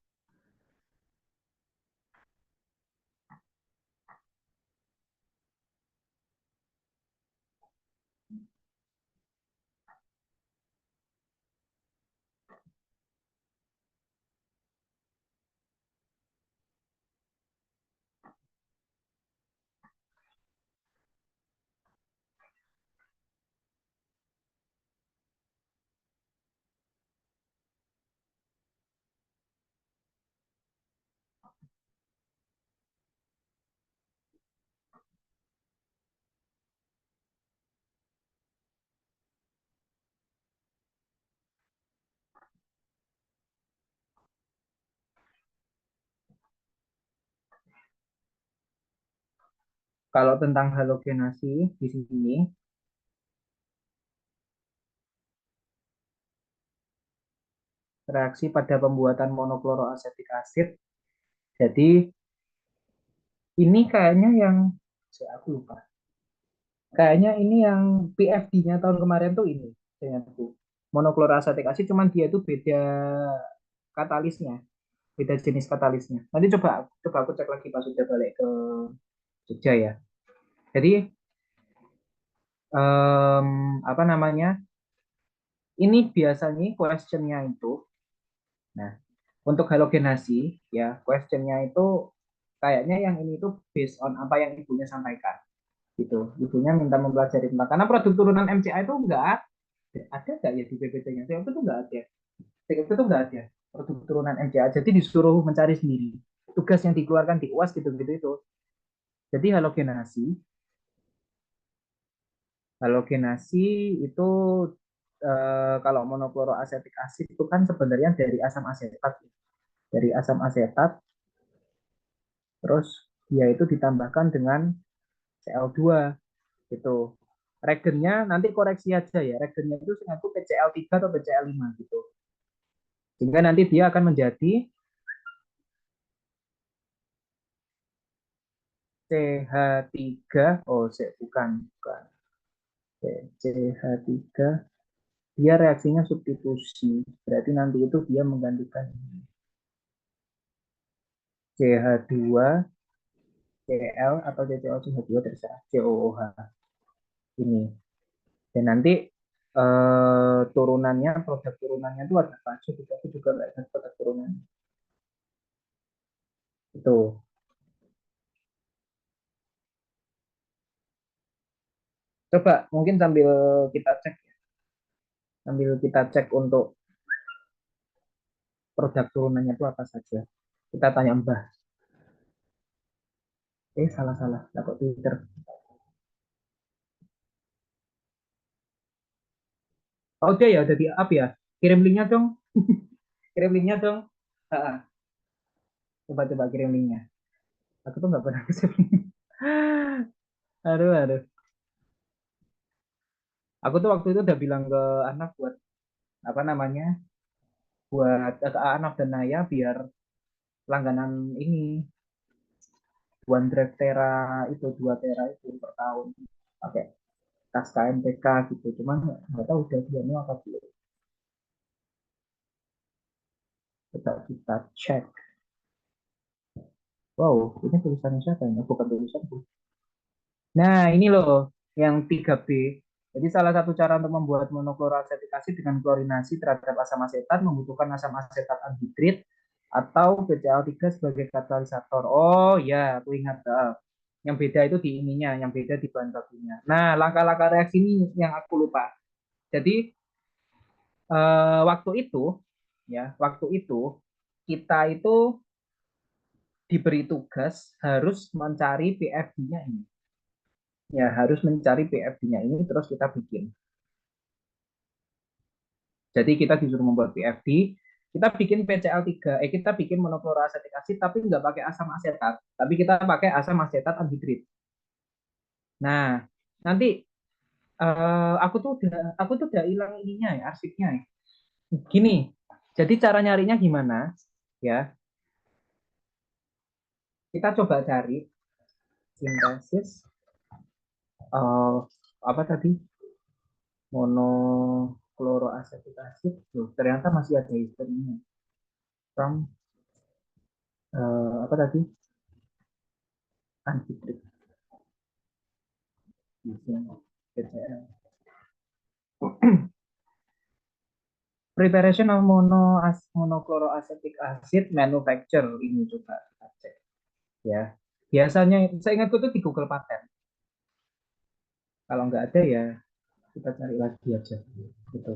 Kalau tentang halogenasi di sini, reaksi pada pembuatan monokloroasetik asid. Jadi ini kayaknya yang aku lupa. Kayaknya ini yang PFD-nya tahun kemarin tuh ini, seingatku. Monokloroasetik asid, cuman dia itu beda katalisnya, beda jenis katalisnya. Nanti coba coba aku cek lagi pas sudah balik ke Jogja ya. Jadi apa namanya? Ini biasanya questionnya itu, nah untuk halogenasi ya questionnya itu kayaknya yang ini tuh based on apa yang ibunya sampaikan gitu. Ibunya minta mempelajari tentang karena produk turunan MCA itu enggak ada nggak ya di PPT-nya? Itu tuh nggak ada. Itu tuh nggak ada produk turunan MCA. Jadi disuruh mencari sendiri. Tugas yang dikeluarkan di UAS gitu-gitu itu. Jadi halogenasi itu kalau monokloroasetik asid itu kan sebenarnya dari asam asetat. Dari asam asetat, terus dia itu ditambahkan dengan Cl2 gitu. Regennya nanti koreksi aja ya. Regennya itu seingatku PCl3 atau PCl5 gitu. Sehingga nanti dia akan menjadi CH3. Oh, bukan, bukan. CH3. dia reaksinya substitusi. Berarti nanti itu dia menggantikan CH2 Cl atau CCO2 terserah COOH ini. Dan nanti turunannya, produk turunannya itu ada apa aja, aku juga nggak ingat produk turunannya. Itu. Coba mungkin kita cek, sambil kita cek untuk produk turunannya itu apa saja. Kita tanya Mbah. Salah-salah. Dapat Twitter. Oh, dia ya, udah di up ya. Kirim linknya dong. Kirim linknya dong. Coba-coba kirim linknya. Aku tuh nggak pernah kirim link. Aduh, aduh. Aku tuh waktu itu udah bilang ke anak buat apa namanya, buat ke anak dan Naya biar langganan ini OneDrive Tera itu 2 Tera itu per tahun pakai tas KMTK gitu. Cuman nggak tahu udah dia mau apa belum. Coba kita cek. Wow, ini tulisannya siapa ini? Bukan tulisanku. Nah, ini loh yang 3B. Jadi salah satu cara untuk membuat monokloroasetik asid dengan klorinasi terhadap asam asetat membutuhkan asam asetat anhidrit atau BCl3 sebagai katalisator. Oh ya, aku ingat. Yang beda itu di ininya, yang beda di bahan bakunya. Nah, langkah-langkah reaksi ini yang aku lupa. Jadi waktu itu kita itu diberi tugas harus mencari PFD-nya ini. Ya, harus mencari PFD-nya ini terus kita bikin. Jadi kita disuruh membuat PFD, kita bikin PCl3, kita bikin monokloroasetik asid tapi nggak pakai asam asetat, tapi kita pakai asam asetat anhidrit. Nah, nanti aku tuh udah hilang ininya ya, arsipnya ya. Gini, jadi cara nyarinya gimana? Ya, kita coba cari sintesis apa tadi? Monokloroasetik asid. Loh, ternyata masih ada historinya. From apa tadi? Anhidrit. BCl. Preparation of monochloroacetic acid manufacture ini coba kita cek ya. Biasanya saya ingat itu di Google Patent. Kalau nggak ada ya kita cari lagi aja gitu.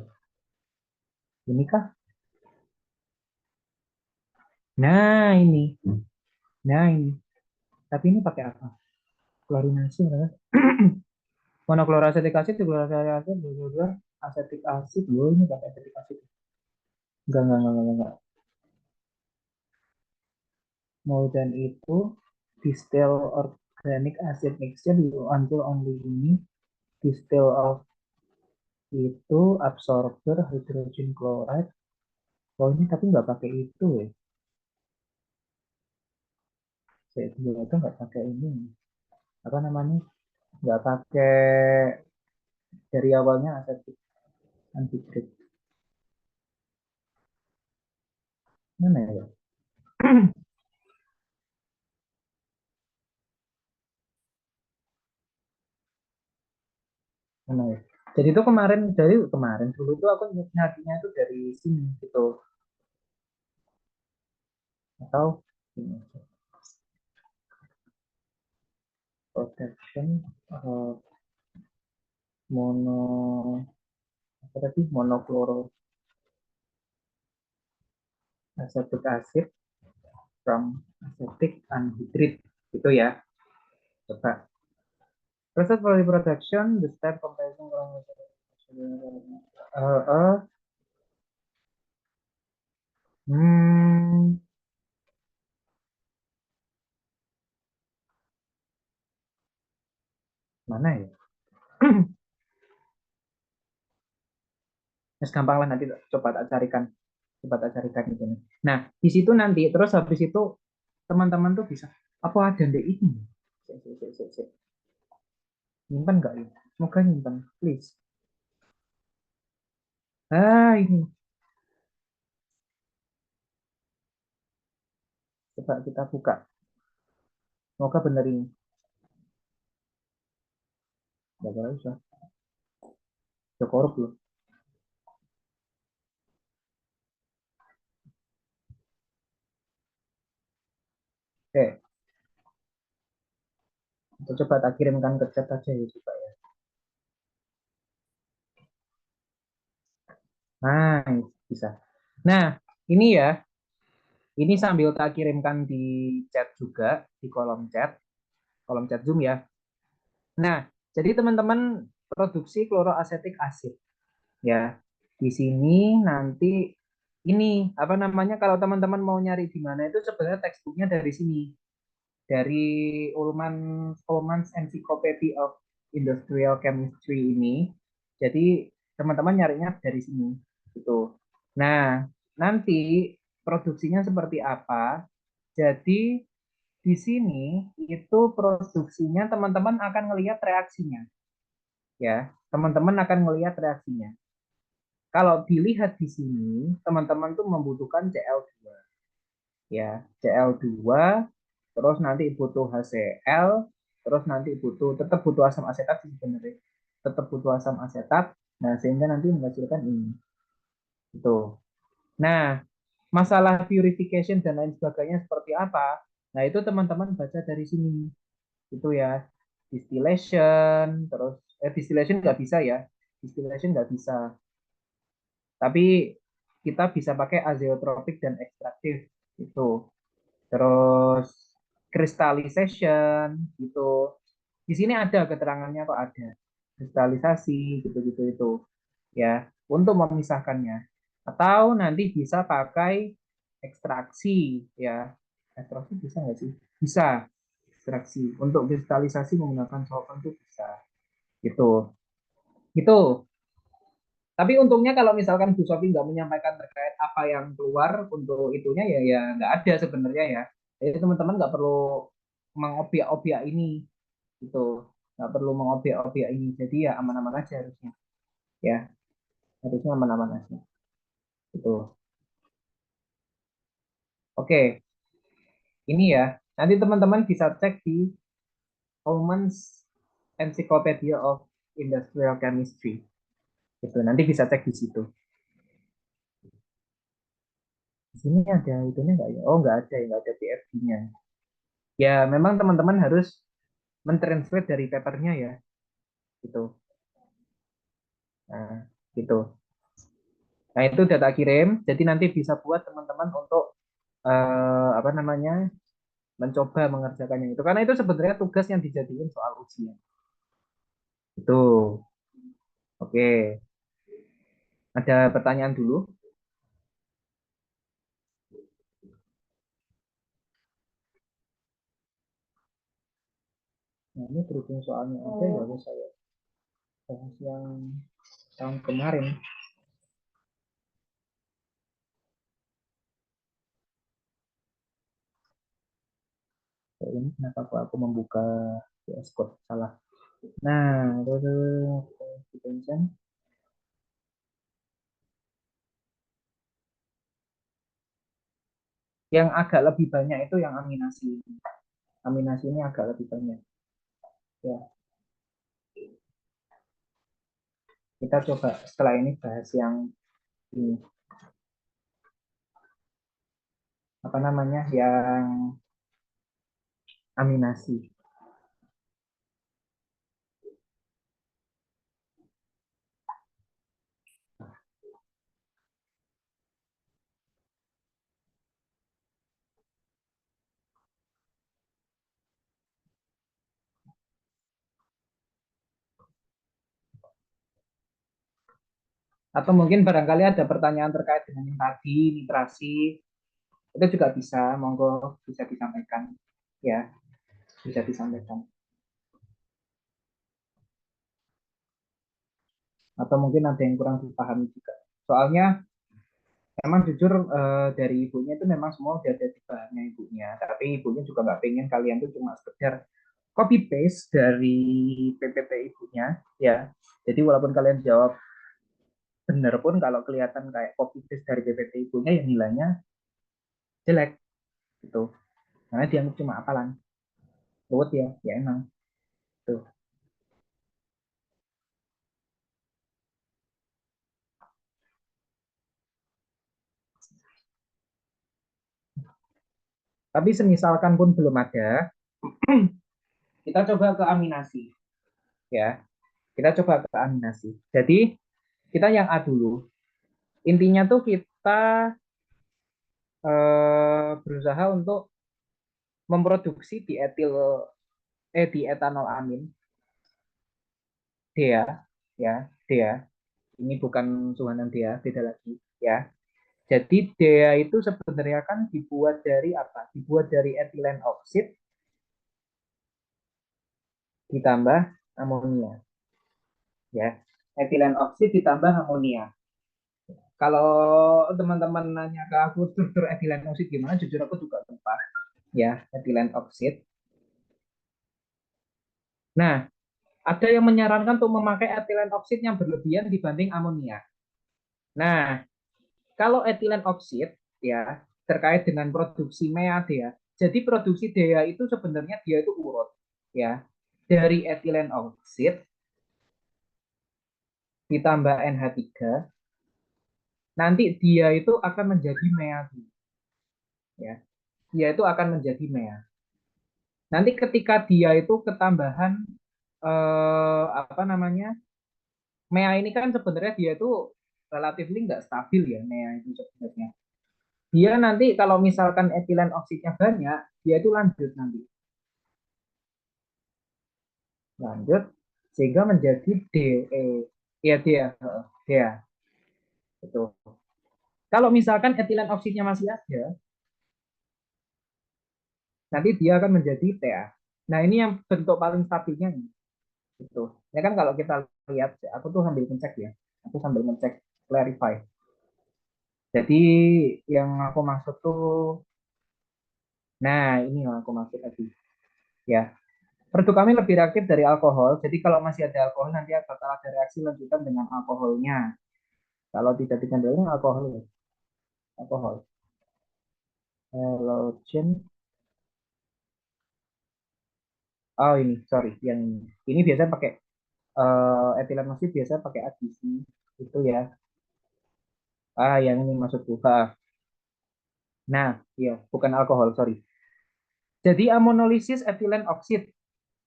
Ini kah? Nah ini, nah ini. Tapi ini pakai apa? Klorinasi kan? Monokloroacetic acid, kloroacetic acid, asetik acid. Loh ini pakai asetik acid. Enggak. More than itu, distill organic acid mixture until only ini distill of itu absorber hydrogen chloride. Oh ini tapi nggak pakai itu ya. Saya juga itu nggak pakai ini. Apa namanya? Nggak pakai dari awalnya asetik anhidrit. Mana ya? Mana ya? Jadi itu kemarin dulu itu aku nyarinya itu dari sini gitu atau ini protection mono apa tadi monokloroacetic acid from acetic anhydride gitu ya. Coba process for reproduction the step comparison uh, uh, hmm, mana ya? Mas gampang lah nanti coba tak carikan itu. Nah, di situ nanti terus habis itu teman-teman tuh bisa apa ada di ini? Nyimpan nggak ya? Semoga nyimpan, please. Ini coba kita buka. Semoga benar ini. Gak usah. Udah korup loh. Oke, coba tak kirimkan ke chat aja ya coba ya. Nah, bisa. Nah, ini ya, ini sambil tak kirimkan di chat juga, di kolom chat Zoom ya. Nah, jadi teman-teman produksi kloroasetik asid ya. Di sini nanti ini apa namanya kalau teman-teman mau nyari di mana itu sebenarnya textbooknya dari sini. Dari Ullman's Encyclopedia of Industrial Chemistry ini. Jadi teman-teman nyarinya dari sini gitu. Nah, nanti produksinya seperti apa? Jadi di sini itu produksinya teman-teman akan melihat reaksinya ya. Teman-teman akan melihat reaksinya. Kalau dilihat di sini, teman-teman tuh membutuhkan Cl2 ya. Cl2 terus nanti butuh HCl, terus nanti tetap butuh asam asetat sih sebenarnya. Tetap butuh asam asetat. Nah, sehingga nanti menghasilkan ini. Itu. Nah, masalah purification dan lain sebagainya seperti apa? Nah, itu teman-teman baca dari sini. Itu ya. Distillation, terus distillation nggak bisa ya. Distillation nggak bisa. Tapi kita bisa pakai azeotropik dan ekstraktif itu. Terus crystallization gitu. Di sini ada keterangannya kok ada. Kristalisasi gitu-gitu itu ya untuk memisahkannya. Atau nanti bisa pakai ekstraksi ya. Ekstraksi bisa nggak sih? Bisa ekstraksi. Untuk kristalisasi menggunakan solvent itu bisa. Gitu. Gitu. Tapi untungnya kalau misalkan Bu Sofi nggak menyampaikan terkait apa yang keluar untuk itunya ya nggak ada sebenarnya ya. Jadi teman-teman nggak perlu mengobiak-obiak ini gitu, nggak perlu mengobiak-obiak ini. Jadi ya aman-aman aja harusnya ya, harusnya aman-aman aja. Itu. Oke, ini ya. Nanti teman-teman bisa cek di Holman's Encyclopedia of Industrial Chemistry. Gitu. Nanti bisa cek di situ. Di sini ada itunya nggak ya? Oh nggak ada ya, nggak ada PFD-nya. Ya memang teman-teman harus mentranslate dari papernya ya, gitu. Nah, gitu. Nah itu udah tak kirim. Jadi nanti bisa buat teman-teman untuk apa namanya mencoba mengerjakannya itu. Karena itu sebenarnya tugas yang dijadikan soal ujian. Itu. Oke. Ada pertanyaan dulu. Nah ini berhubung soalnya ada ya saya bahas yang tahun kemarin. Ini kenapa aku membuka VS Code salah. Nah, terus yang agak lebih banyak itu yang aminasi. Aminasi ini agak lebih banyak. Ya, kita coba setelah ini bahas yang ini apa namanya yang aminasi. Atau mungkin barangkali ada pertanyaan terkait dengan yang tadi nitrasi itu juga bisa, monggo bisa disampaikan ya, bisa disampaikan. Atau mungkin ada yang kurang dipahami juga. Soalnya memang jujur dari ibunya itu memang semua udah ada di bahannya ibunya, tapi ibunya juga nggak pengen kalian tuh cuma sekedar copy paste dari PPT ibunya ya. Jadi walaupun kalian jawab bener pun kalau kelihatan kayak copy paste dari PPT ibunya yang nilainya jelek gitu. Karena dia cuma hafalan. Ruwet ya, ya emang. Tuh. Tapi semisalkan pun belum ada, kita coba ke aminasi ya. Kita coba ke aminasi. Jadi kita yang A dulu. Intinya tuh kita berusaha untuk memproduksi di etanol amin DEA ya, DEA. Ini bukan Suhanan DEA, beda lagi ya. Jadi DEA itu sebenarnya kan dibuat dari apa? Dibuat dari etilen oksid ditambah amonia ya. Etilen oksid ditambah amonia. Kalau teman-teman nanya ke aku struktur etilen oksid gimana, jujur aku juga lupa ya, etilen oksid. Nah, ada yang menyarankan untuk memakai etilen oksid yang berlebihan dibanding amonia. Nah, kalau etilen oksid ya terkait dengan produksi MEA dia. Jadi produksi DEA itu sebenarnya dia itu urut ya. Dari etilen oksid ditambah NH3 nanti dia itu akan menjadi MEA ya. Dia itu akan menjadi MEA. Nanti ketika dia itu ketambahan apa namanya? MEA ini kan sebenarnya dia itu relatif nggak stabil ya MEA itu sebenarnya. Dia nanti kalau misalkan etilen oksidnya banyak, dia itu lanjut nanti. Lanjut sehingga menjadi DE. Ya dia, dia itu. Kalau misalkan etilen oksidnya masih ada, nanti dia akan menjadi TA. Nah, ini yang bentuk paling stabilnya ini. Itu. Ya kan kalau kita lihat, aku tuh sambil ngecek ya. Aku sambil ngecek clarify. Jadi yang aku maksud tuh, nah ini yang aku maksud tadi. Ya, produk kami lebih reaktif dari alkohol. Jadi kalau masih ada alkohol nanti bakal ada reaksi lanjutan dengan alkoholnya. Kalau tidak dikendalikan alkohol, ya. Alkohol. Halogen. Oh ini, sorry, yang ini. Ini biasanya pakai etilen oksid biasanya pakai adisi itu ya. Ah, yang ini maksudku. Nah, iya, bukan alkohol, sorry. Jadi amonolisis etilen oksid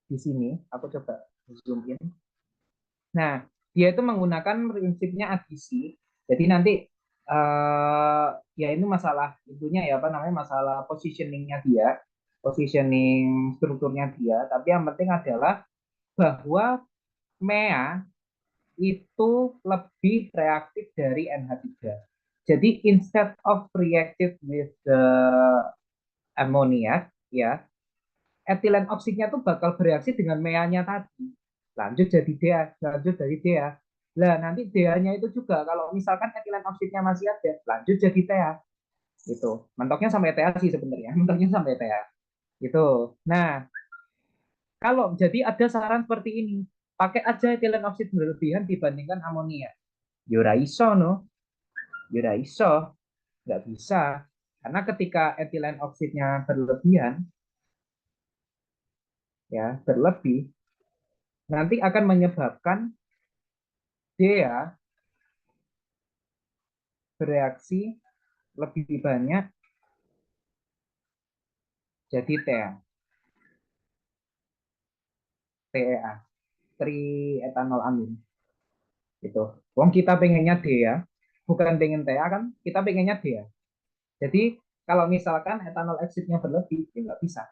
di sini, aku coba zoom in. Nah, dia itu menggunakan prinsipnya adisi. Jadi nanti ya ini masalah intinya ya apa namanya masalah positioningnya dia, positioning strukturnya dia. Tapi yang penting adalah bahwa MEA itu lebih reaktif dari NH3. Jadi instead of reactive with the ammonia, ya, etilen oksidnya tuh bakal bereaksi dengan MEA-nya tadi. Lanjut jadi DEA, lanjut dari DEA. Lah nanti DEA-nya itu juga kalau misalkan etilen oksidnya masih ada, lanjut jadi TEA. Gitu. Mentoknya sampai TEA sih sebenarnya. Mentoknya sampai TEA. Gitu. Nah, kalau jadi ada saran seperti ini, pakai aja etilen oksid berlebihan dibandingkan amonia. Yura iso no, yura iso, nggak bisa. Karena ketika etilen oksidnya berlebihan, ya berlebih, nanti akan menyebabkan dia bereaksi lebih banyak jadi TEA, TEA, trietanol amin. Gitu. Wong kita pengennya dia, bukan pengen TEA kan, kita pengennya dia. Jadi kalau misalkan etanol exitnya berlebih, ya nggak bisa,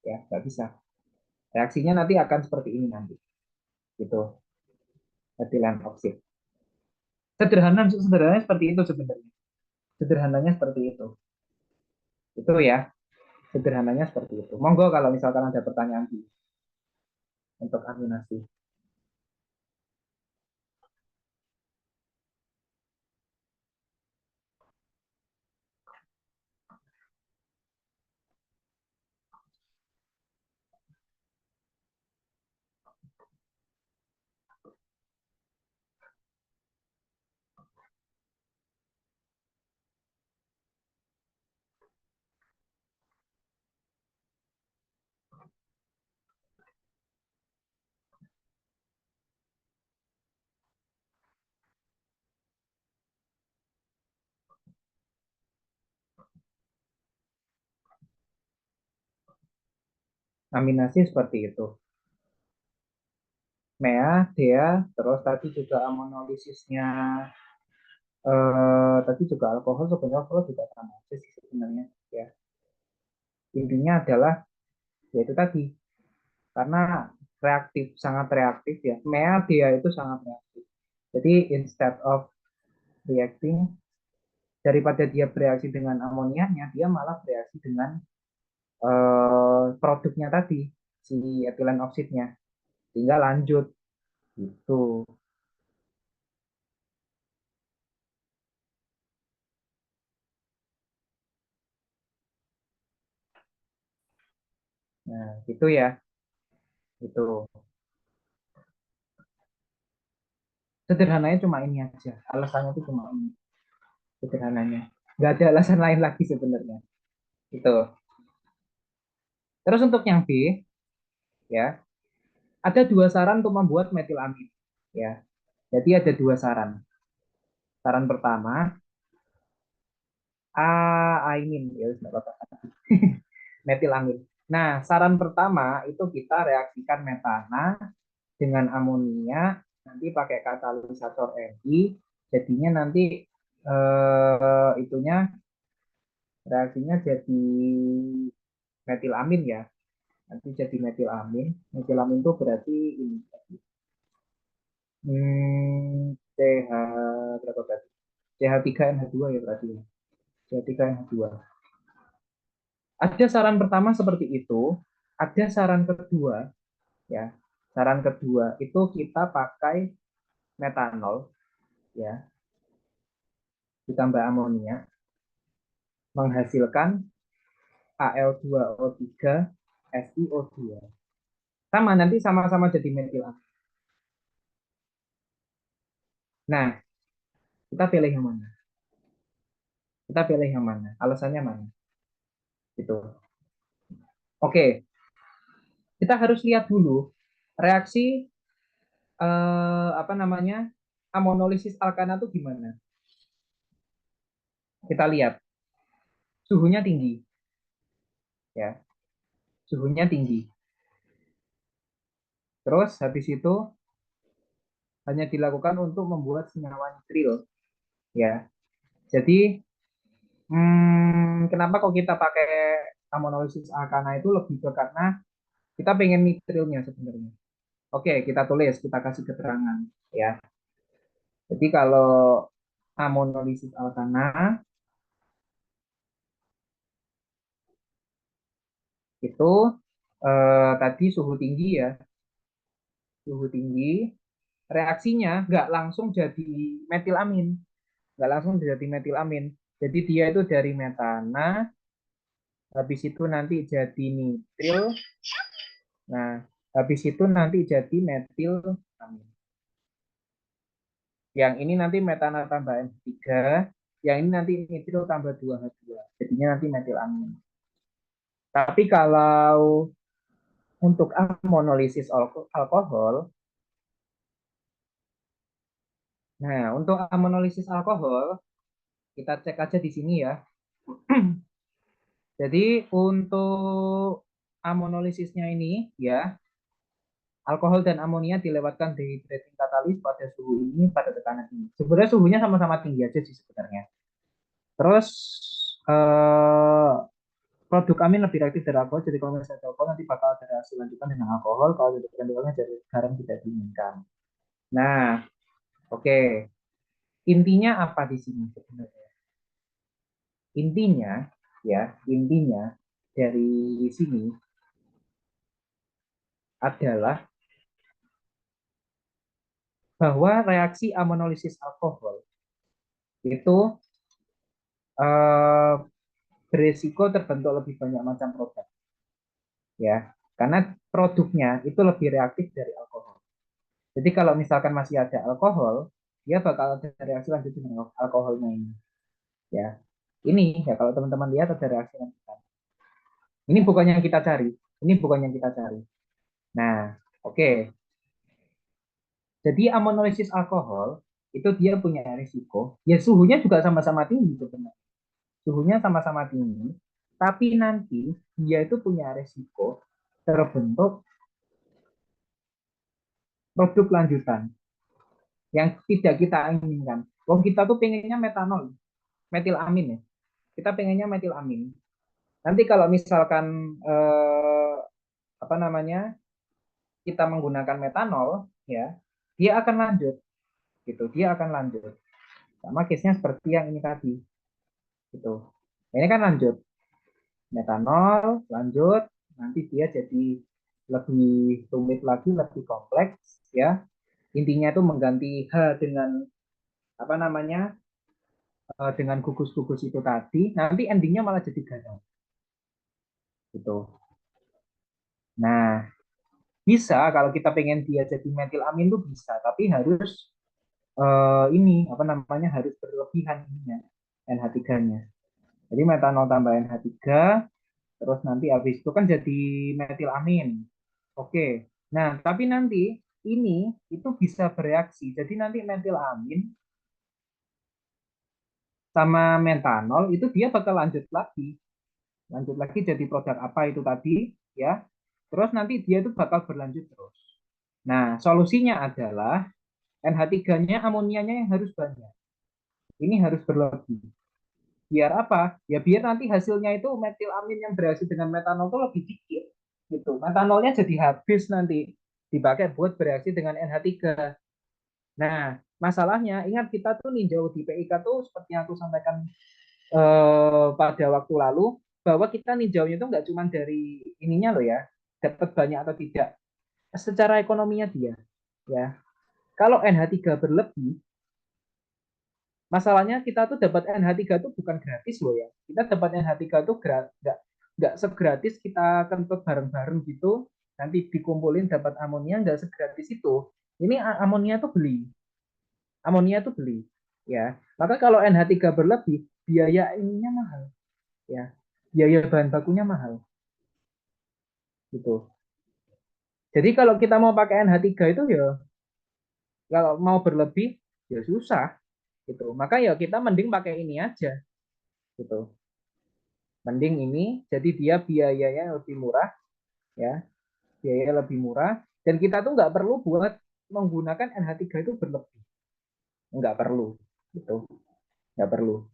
ya nggak bisa. Reaksinya nanti akan seperti ini nanti, gitu. Etilen oksid. Sederhananya seperti itu sebenarnya. Sederhananya seperti itu. Itu ya, sederhananya seperti itu. Monggo kalau misalkan ada pertanyaan untuk aminasi. Aminasi seperti itu. Mea, Dea, terus tadi juga amonolisisnya tadi juga alkohol, sebenarnya alkohol juga sama aja sih sebenarnya ya. Intinya adalah yaitu tadi karena reaktif, sangat reaktif ya. Mea, Dea itu sangat reaktif. Jadi instead of reacting, daripada dia bereaksi dengan amonianya, dia malah bereaksi dengan produknya tadi, si etilen oksidnya, sehingga lanjut gitu. Nah, gitu ya, itu sederhananya cuma ini aja, alasannya itu cuma ini, sederhananya, nggak ada alasan lain lagi sebenarnya, itu. Terus untuk yang B, ya, ada dua saran untuk membuat metilamin, ya. Jadi ada dua saran. Saran pertama, aimin, ya, nggak apa-apa. Metilamin. Nah, saran pertama itu kita reaksikan metana dengan amonia, nanti pakai katalisator Ni, jadinya nanti itunya reaksinya jadi metilamin ya. Nanti jadi metilamin. Metilamin itu berarti ini. CH berapa berarti? CH3NH2 ya berarti ya. CH3NH2. Ada saran pertama seperti itu, ada saran kedua ya. Saran kedua itu kita pakai metanol ya, ditambah amonia menghasilkan Al2O3 SiO2. Sama nanti sama-sama jadi metilamin. Nah, kita pilih yang mana? Kita pilih yang mana? Alasannya mana? Gitu. Oke, kita harus lihat dulu reaksi apa namanya? Amonolisis alkana itu gimana? Kita lihat suhunya tinggi ya. Suhunya tinggi. Terus habis itu hanya dilakukan untuk membuat senyawa nitril ya. Jadi kenapa kok kita pakai amonolisis alkana itu lebih ke karena kita pengen nitrilnya sebenarnya. Oke, kita tulis, kita kasih keterangan ya. Jadi kalau amonolisis alkana itu tadi suhu tinggi ya, suhu tinggi, reaksinya nggak langsung jadi metilamin, nggak langsung jadi metilamin. Jadi dia itu dari metana, habis itu nanti jadi nitril, nah habis itu nanti jadi metilamin. Yang ini nanti metana tambah N3, yang ini nanti nitril tambah 2H2. Jadinya nanti metilamin. Tapi kalau untuk amonolisis alkohol, nah untuk amonolisis alkohol, kita cek aja di sini ya. Jadi untuk amonolisisnya ini ya, alkohol dan amonia dilewatkan dehydrating katalis pada suhu ini pada tekanan ini. Sebenarnya suhunya sama-sama tinggi aja sih sebenarnya. Terus eh, produk amin lebih reaktif dari alkohol, jadi kalau misalnya alkohol nanti bakal ada reaksi lanjutan dengan alkohol, kalau tidak alkoholnya dari garam tidak diinginkan. Nah, oke. Intinya apa di sini sebenarnya? Intinya, ya, intinya dari sini adalah bahwa reaksi amonolisis alkohol itu eh, beresiko terbentuk lebih banyak macam produk, ya, karena produknya itu lebih reaktif dari alkohol. Jadi kalau misalkan masih ada alkohol, dia bakal ada reaksi lanjut dengan alkoholnya ini, ya. Ini ya kalau teman-teman lihat ada reaksi lanjutan. Ini bukan yang kita cari. Ini bukan yang kita cari. Nah, oke. Jadi amonolisis alkohol itu dia punya risiko. Ya suhunya juga sama-sama tinggi sebenarnya. Suhunya sama-sama tinggi, tapi nanti dia itu punya risiko terbentuk produk lanjutan yang tidak kita inginkan. Wong kita tuh pengennya metanol, metilamin ya. Kita pengennya metilamin. Nanti kalau misalkan apa namanya kita menggunakan metanol, ya dia akan lanjut, gitu. Dia akan lanjut. Sama case-nya seperti yang ini tadi, gitu. Ini kan lanjut, metanol lanjut, nanti dia jadi lebih rumit lagi, lebih kompleks, ya. Intinya itu mengganti H dengan apa namanya dengan gugus-gugus itu tadi, nanti endingnya malah jadi garam, gitu. Nah, bisa kalau kita pengen dia jadi metilamin tuh bisa, tapi harus ini apa namanya harus berlebihan ininya NH3-nya. Jadi metanol tambah NH3, terus nanti habis itu kan jadi metilamin. Oke. Nah, tapi nanti ini itu bisa bereaksi. Jadi nanti metilamin sama metanol itu dia bakal lanjut lagi jadi produk apa itu tadi, ya. Terus nanti dia itu bakal berlanjut terus. Nah, solusinya adalah NH3-nya amonianya yang harus banyak. Ini harus berlebih. Biar apa? Ya biar nanti hasilnya itu metilamin yang bereaksi dengan metanol itu lebih dikit. Gitu. Metanolnya jadi habis nanti dipakai buat bereaksi dengan NH3. Nah, masalahnya ingat kita tuh ninjau di PIK tuh seperti yang aku sampaikan pada waktu lalu bahwa kita ninjaunya itu nggak cuma dari ininya loh ya, dapat banyak atau tidak, secara ekonominya dia, ya. Kalau NH3 berlebih, masalahnya kita tuh dapat NH3 tuh bukan gratis loh ya. Kita dapat NH3 tuh nggak segratis kita kentut bareng-bareng gitu, nanti dikumpulin dapat amonia, nggak segratis itu. Ini amonia tuh beli, amonia tuh beli, ya. Maka kalau NH3 berlebih, biaya ininya mahal, ya. Biaya bahan bakunya mahal, gitu. Jadi kalau kita mau pakai NH3 itu ya kalau mau berlebih ya susah, gitu. Maka ya kita mending pakai ini aja, gitu. Mending ini, jadi dia biayanya lebih murah, ya, biaya lebih murah, dan kita tuh nggak perlu buat menggunakan NH3 itu berlebih, nggak perlu, gitu, nggak perlu,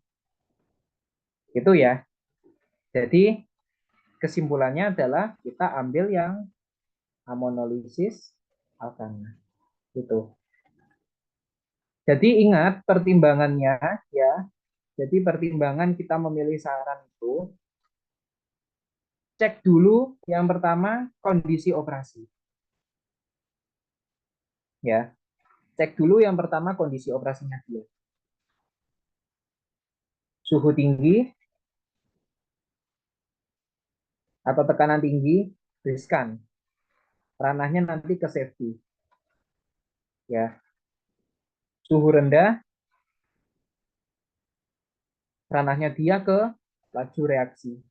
itu ya. Jadi kesimpulannya adalah kita ambil yang amonolisis alkana, gitu. Jadi ingat pertimbangannya, ya. Jadi pertimbangan kita memilih saran itu, cek dulu yang pertama kondisi operasi, ya. Cek dulu yang pertama kondisi operasinya dia. Suhu tinggi atau tekanan tinggi riskan. Ranahnya nanti ke safety, ya. Suhu rendah ranahnya dia ke laju reaksi.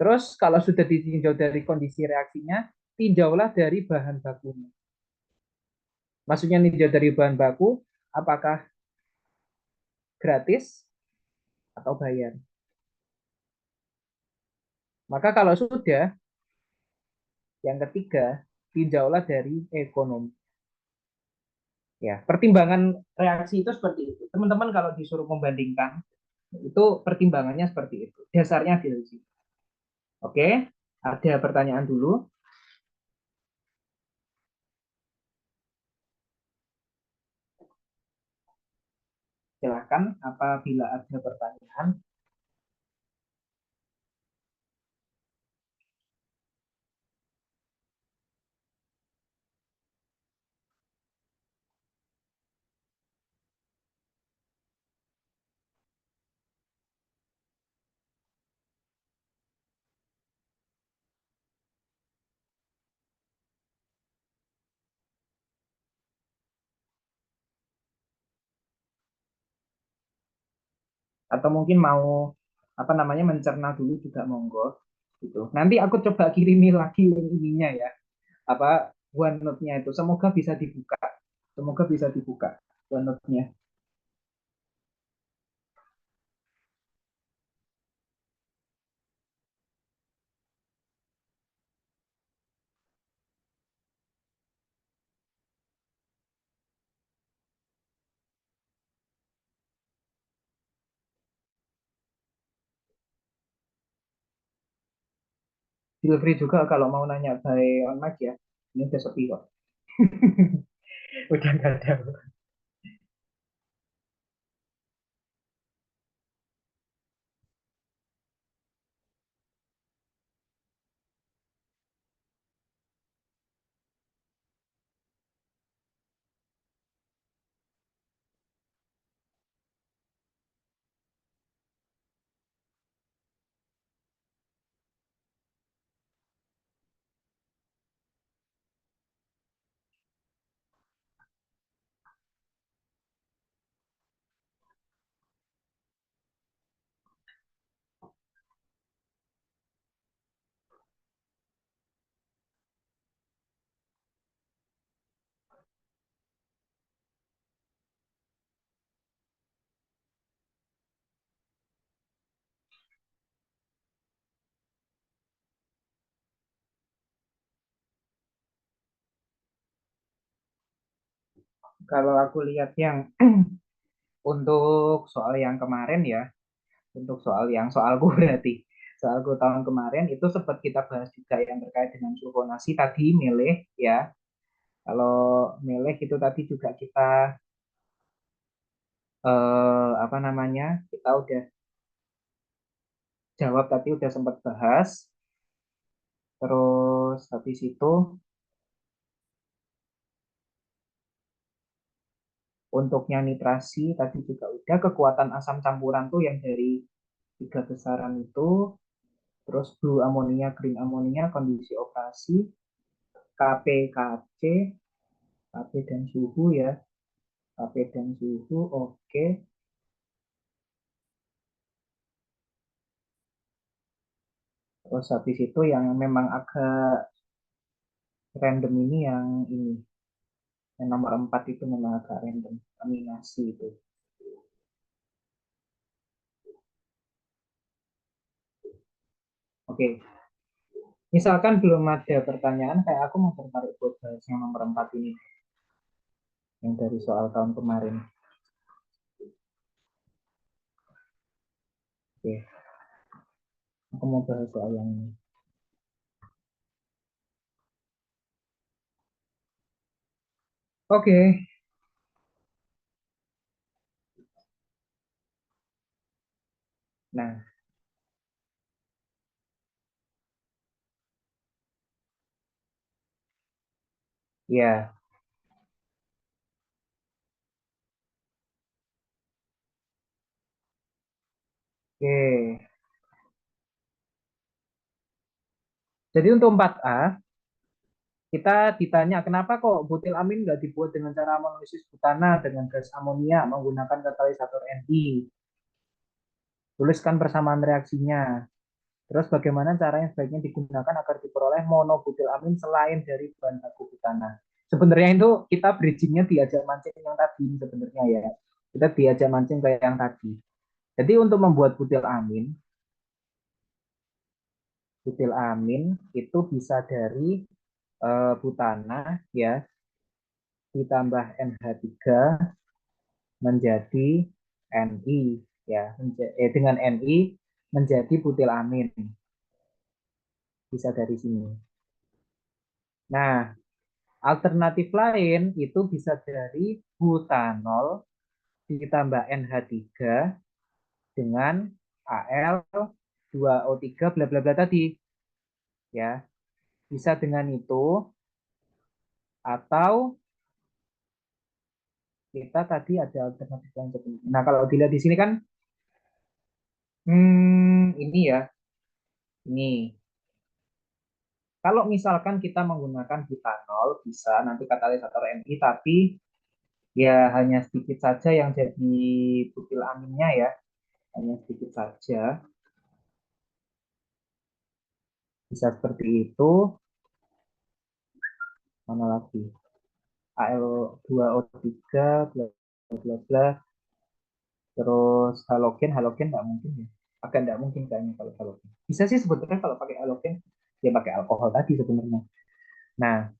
Terus kalau sudah ditinjau dari kondisi reaksinya, tinjaulah dari bahan bakunya. Maksudnya tinjau dari bahan baku, apakah gratis atau bayar. Maka kalau sudah, yang ketiga, tinjaulah dari ekonomi. Ya, pertimbangan reaksi itu seperti itu. Teman-teman kalau disuruh membandingkan, itu pertimbangannya seperti itu. Dasarnya dari situ. Oke, ada pertanyaan dulu. Silakan apabila ada pertanyaan. Atau mungkin mau apa namanya mencerna dulu juga monggo gitu. Nanti aku coba kirimi lagi link ininya ya. Apa OneNote-nya itu semoga bisa dibuka. Semoga bisa dibuka OneNote-nya. Feel free juga kalau mau nanya by on mic ya. Ini udah sepi kok. Udah nggak ada. Kalau aku lihat yang untuk soal yang kemarin ya, untuk soal yang soalku berarti soalku tahun kemarin itu sempat kita bahas juga yang terkait dengan sulfonasi tadi milih ya. Kalau milih itu tadi juga kita apa namanya, kita udah jawab tadi, udah sempat bahas. Terus habis itu untuknya nitrasi tadi juga udah, kekuatan asam campuran tuh yang dari tiga besaran itu. Terus blue amonia, green amonia, kondisi operasi, KP, KC, KP dan suhu ya. KP dan suhu, oke. Terus habis itu yang memang agak random ini yang ini. Yang nomor 4 itu memang agak random. Aminasi itu. Oke. Misalkan belum ada pertanyaan, kayak aku mau tertarik buat bahas yang nomor 4 ini. Yang dari soal tahun kemarin. Oke. Aku mau bahas soal yang ini. Oke. Nah, ya. Oke. Jadi untuk 4A, kita ditanya kenapa kok butil amin nggak dibuat dengan cara monolisis butana dengan gas amonia menggunakan katalisator Ni. Tuliskan persamaan reaksinya. Terus bagaimana caranya sebaiknya digunakan agar diperoleh monobutil amin selain dari bahan baku butana. Sebenarnya itu kita bridgingnya diajak mancing yang tadi sebenarnya ya. Kita diajak mancing kayak yang tadi. Jadi untuk membuat butil amin itu bisa dari butana ya, ditambah NH3 menjadi Ni ya, dengan Ni menjadi butil amin, bisa dari sini. Nah, alternatif lain itu bisa dari butanol ditambah NH3 dengan Al2O3 bla bla bla tadi ya. Bisa dengan itu, atau kita tadi ada alternatif yang seperti. Nah, kalau dilihat di sini kan ini ya. Ini kalau misalkan kita menggunakan butanol bisa nanti katalisator Ni, tapi ya hanya sedikit saja yang jadi butil aminnya ya, hanya sedikit saja, bisa seperti itu. Mana lagi, Al2O3 bla bla bla, terus halogen, halogen nggak mungkin ya, agak nggak mungkin kayaknya kalau halogen. Bisa sih sebetulnya kalau pakai halogen ya pakai alkohol tadi sebenarnya. Nah,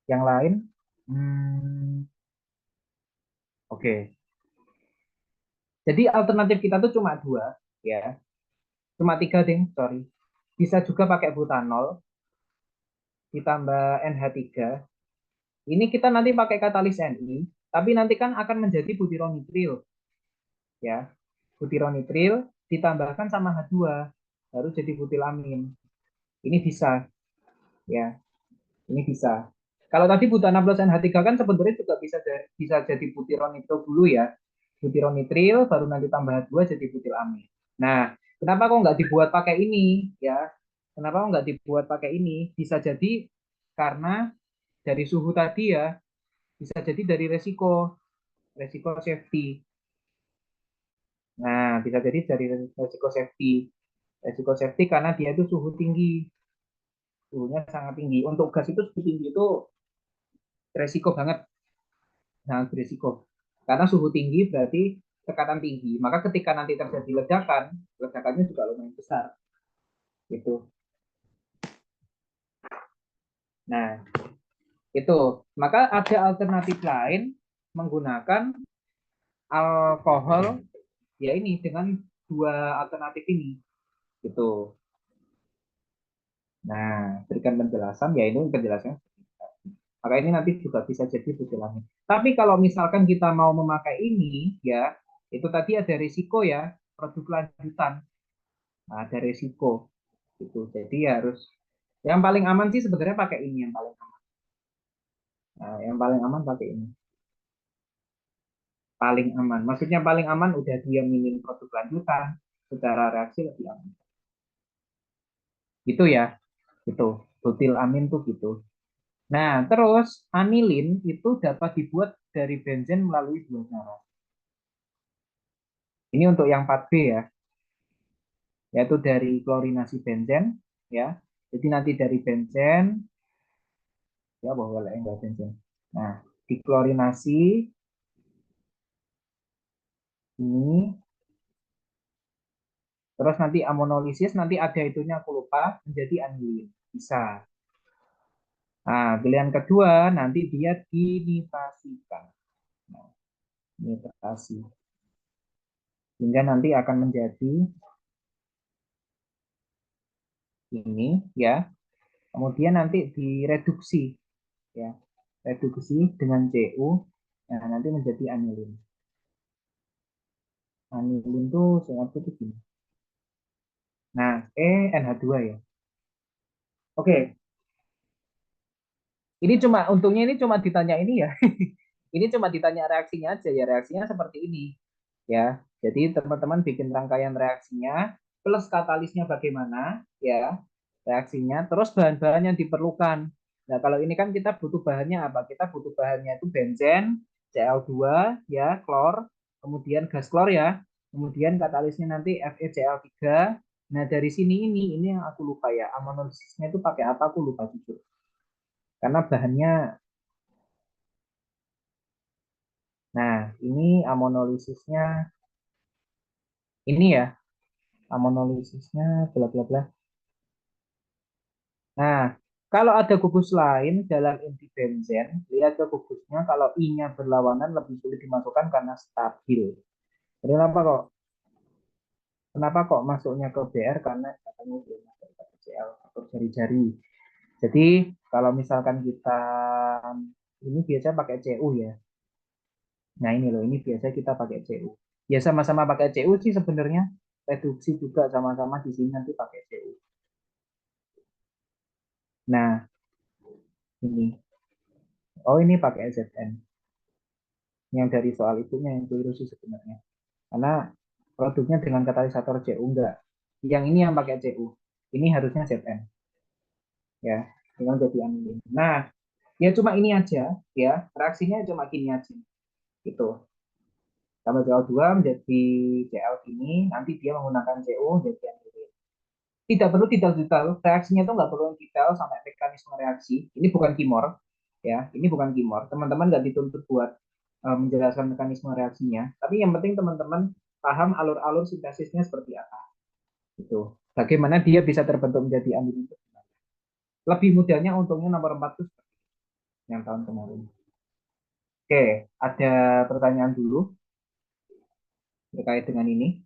yang lain oke. Jadi alternatif kita tuh cuma dua ya, cuma tiga ding, sorry. bisa juga pakai butanol ditambah NH3. Ini kita nanti pakai katalis Ni, tapi nanti kan akan menjadi butyronitril ya. Butyronitril ditambahkan sama H2 baru jadi butilamin. Ini bisa ya. Ini bisa. Kalau tadi butana plus NH3 kan sebenarnya juga bisa jadi butyronitril dulu ya. Butyronitril baru nanti tambah H2 jadi butilamin. Nah, kenapa kok nggak dibuat pakai ini ya? Kenapa kok nggak dibuat pakai ini? Bisa jadi karena dari suhu tadi ya, bisa jadi dari resiko safety. Nah, bisa jadi dari resiko safety. Resiko safety karena dia itu suhu tinggi, suhunya sangat tinggi. Untuk gas itu suhu tinggi itu resiko banget, sangat berisiko. Karena suhu tinggi berarti tekanan tinggi. Maka ketika nanti terjadi ledakan, ledakannya juga lumayan besar. Gitu. Nah, itu. Maka ada alternatif lain menggunakan alkohol ya ini dengan dua alternatif ini. Gitu. Nah, berikan penjelasan ya ini penjelasannya. Maka ini nanti juga bisa jadi butilamin. Tapi kalau misalkan kita mau memakai ini ya, itu tadi ada risiko ya, produk lanjutan. Nah, ada risiko gitu. Jadi harus yang paling aman sih sebenarnya pakai ini yang paling aman. Nah, yang paling aman pakai ini. Paling aman. Maksudnya paling aman udah dia minim produk lanjutan, secara reaksi lebih aman. Gitu ya. Gitu. Butilamin tuh gitu. Nah, terus anilin itu dapat dibuat dari benzen melalui dua cara. Ini untuk yang 4B ya, yaitu dari klorinasi benzen ya. Jadi nanti dari benzen ya bahwa enggak benzen. Nah, diklorinasi ini terus nanti amonolisis nanti ada itunya aku lupa menjadi anilin. Bisa. Nah, pilihan kedua nanti dia dinitrasikan. Nah, nitrasi. Sehingga nanti akan menjadi ini ya. Kemudian nanti direduksi ya. Reduksi dengan Cu. Nah, nanti menjadi anilin. Anilin tuh seingatku tuh gini. Nah, NH2 ya. Oke, ini cuma untungnya ini cuma ditanya ini ya. Ini cuma ditanya reaksinya aja ya. Reaksinya seperti ini ya. Jadi teman-teman bikin rangkaian reaksinya plus katalisnya bagaimana ya reaksinya, terus bahan-bahan yang diperlukan. Nah, kalau ini kan kita butuh bahannya apa? Kita butuh bahannya itu benzen, Cl2 ya, klor, kemudian gas klor ya. Kemudian katalisnya nanti FeCl3. Nah, dari sini ini yang aku lupa ya. Amonosisnya itu pakai apa? Aku lupa jujur. Karena bahannya, nah ini amonolisisnya, ini ya, amonolisisnya bla bla bla. Nah, kalau ada gugus lain dalam inti benzen, lihat ke gugusnya, kalau I-nya berlawanan lebih sulit dimasukkan karena stabil. Kenapa kok masuknya ke BR? Karena katanya belum masuk ke CL atau jari-jari. Jadi kalau misalkan kita ini biasa pakai CU ya. Nah ini loh, ini biasa kita pakai CU. Ya sama-sama pakai CU sih sebenarnya. Reduksi juga sama-sama di sini nanti pakai CU. Nah ini, oh ini pakai ZN. Yang dari soal itunya yang keliru sih sebenarnya. Karena produknya dengan katalisator CU enggak. Yang ini yang pakai CU. Ini harusnya ZN ya, dengan jadi anilin. Nah, ya cuma ini aja ya, reaksinya cuma gini aja. Gitu. Tambah CL2 menjadi Cl ini, nanti dia menggunakan CU menjadi anilin. Tidak perlu detail-detail, reaksinya itu nggak perlu detail sampai mekanisme reaksi. Ini bukan kimor, ya. Ini bukan kimor. Teman-teman nggak dituntut buat menjelaskan mekanisme reaksinya. Tapi yang penting teman-teman paham alur-alur sintesisnya seperti apa. Itu. Bagaimana dia bisa terbentuk menjadi anilin itu. Lebih mudahnya untungnya nomor 4 itu yang tahun kemarin. Oke, ada pertanyaan dulu terkait dengan ini.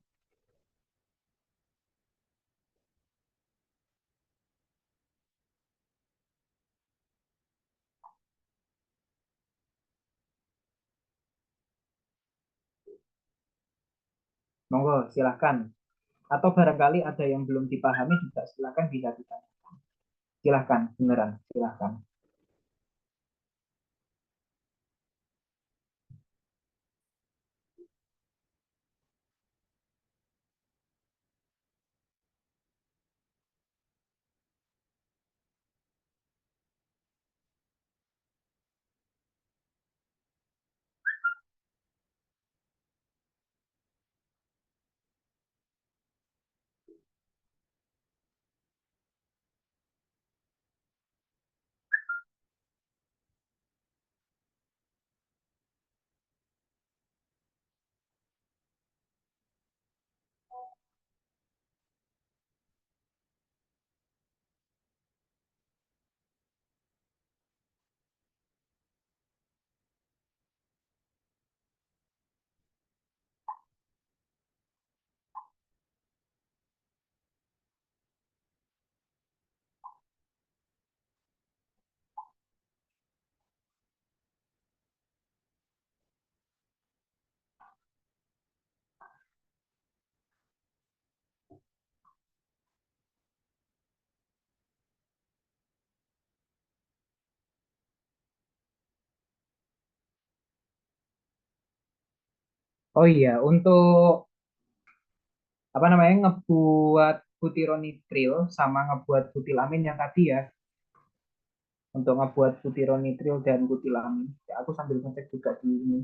Monggo, silahkan. Atau barangkali ada yang belum dipahami juga silahkan bisa ditanya. Silahkan, beneran, silahkan. Oh iya, untuk apa namanya ngebuat butyronitril sama ngebuat butilamin yang tadi ya, untuk ngebuat butyronitril dan butilamin. Ya, aku sambil ngecek juga di ini.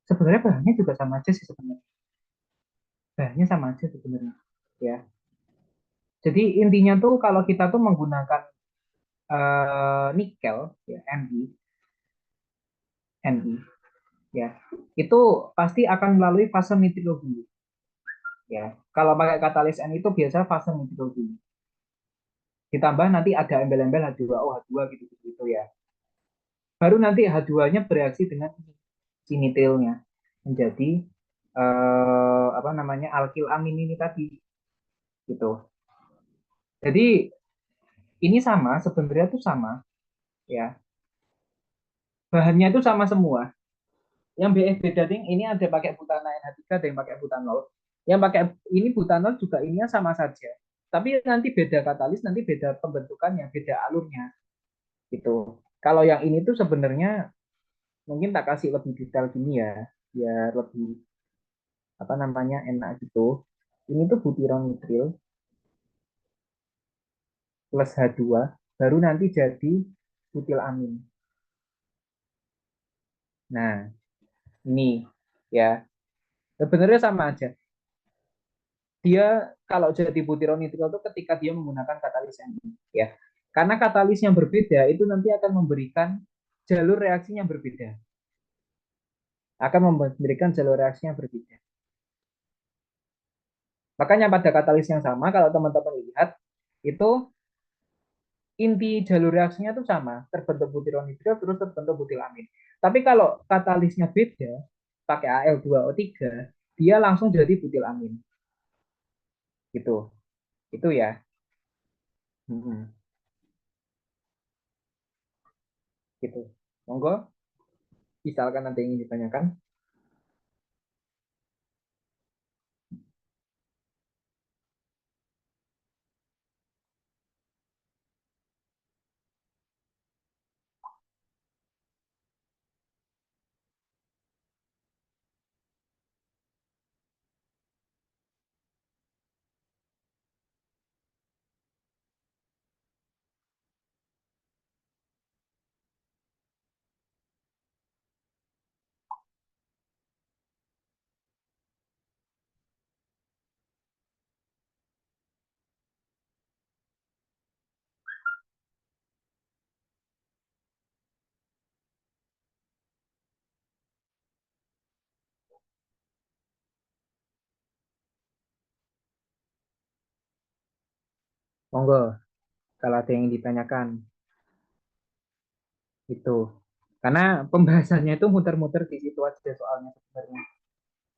Sebenarnya bahannya juga sama aja sih sebenarnya. Bahannya sama aja sebenarnya. Ya. Jadi intinya tuh kalau kita tuh menggunakan nikel, ya, Ni, ya, itu pasti akan melalui fase nitril dulu. Ya, kalau pakai katalis N itu biasa fase nitril dulu. Ditambah nanti ada embel-embel H2O, H2 gitu-gitu ya. Baru nanti H2-nya bereaksi dengan si nitrilnya menjadi apa namanya alkil amin ini tadi gitu. Jadi ini sama sebenarnya tuh sama ya. Bahannya itu sama semua. Yang BF beda ding ini ada pakai butana NH3 ada yang pakai butanol. Yang pakai ini butanol juga ininya sama saja. Tapi nanti beda katalis, nanti beda pembentukannya, beda alurnya gitu. Kalau yang ini tuh sebenarnya mungkin tak kasih lebih detail gini ya, biar lebih apa namanya enak gitu. Ini tuh butyronitril plus H2 baru nanti jadi butilamin. Nah, ini ya. Sebenarnya sama aja. Dia kalau jadi butyronitril itu ketika dia menggunakan katalis Ni ya. Karena katalis yang berbeda itu nanti akan memberikan jalur reaksinya berbeda. Akan memberikan jalur reaksinya berbeda. Makanya pada katalis yang sama kalau teman-teman lihat itu inti jalur reaksinya itu sama, terbentuk butyronitril terus terbentuk butilamin. Tapi kalau katalisnya beda, pakai Al2O3, dia langsung jadi butilamin. Gitu. Itu ya. Hmm, gitu. Monggo, misalkan nanti ingin ditanyakan. Monggo, kalau ada yang ditanyakan. Itu. Karena pembahasannya itu muter-muter di situ aja soalnya sebenarnya.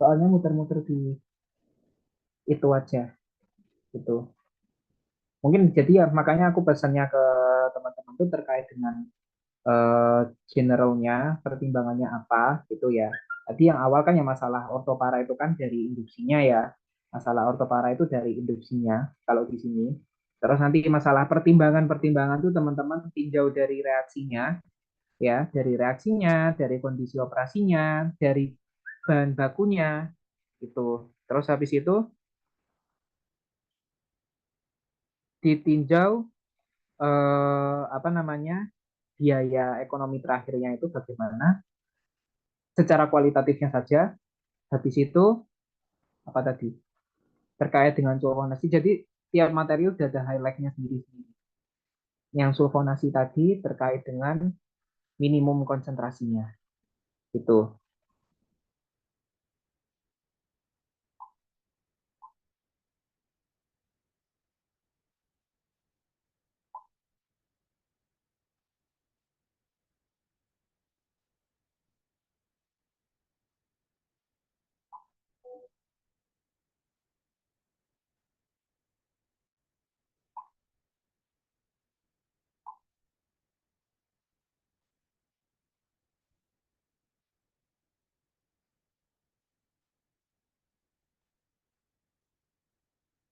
Soalnya muter-muter di itu aja. Gitu. Mungkin jadi ya makanya aku pesannya ke teman-teman itu terkait dengan generalnya, pertimbangannya apa gitu ya. Tadi yang awal kan yang masalah ortopara itu kan dari induksinya ya. Masalah ortopara itu dari induksinya kalau di sini. Terus nanti masalah pertimbangan-pertimbangan tuh teman-teman tinjau dari reaksinya ya, dari reaksinya, dari kondisi operasinya, dari bahan bakunya gitu. Terus habis itu ditinjau apa namanya biaya ekonomi terakhirnya itu bagaimana secara kualitatifnya saja. Habis itu apa tadi terkait dengan sulfonasi. Jadi tiap materi udah ada highlightnya sendiri-sendiri. Yang sulfonasi tadi terkait dengan minimum konsentrasinya gitu.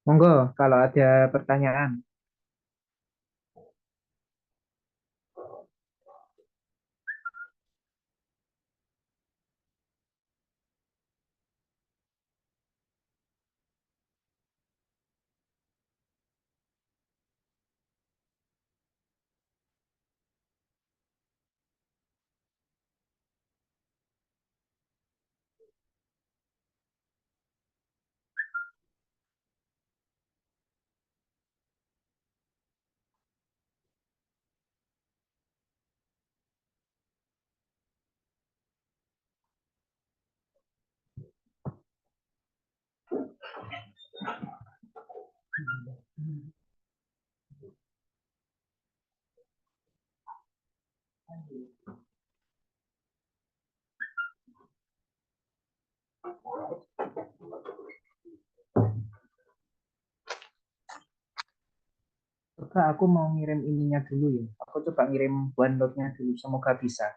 Monggo kalau ada pertanyaan. Coba aku mau ngirim ininya dulu ya. Aku coba ngirim OneNote-nya dulu. Semoga bisa.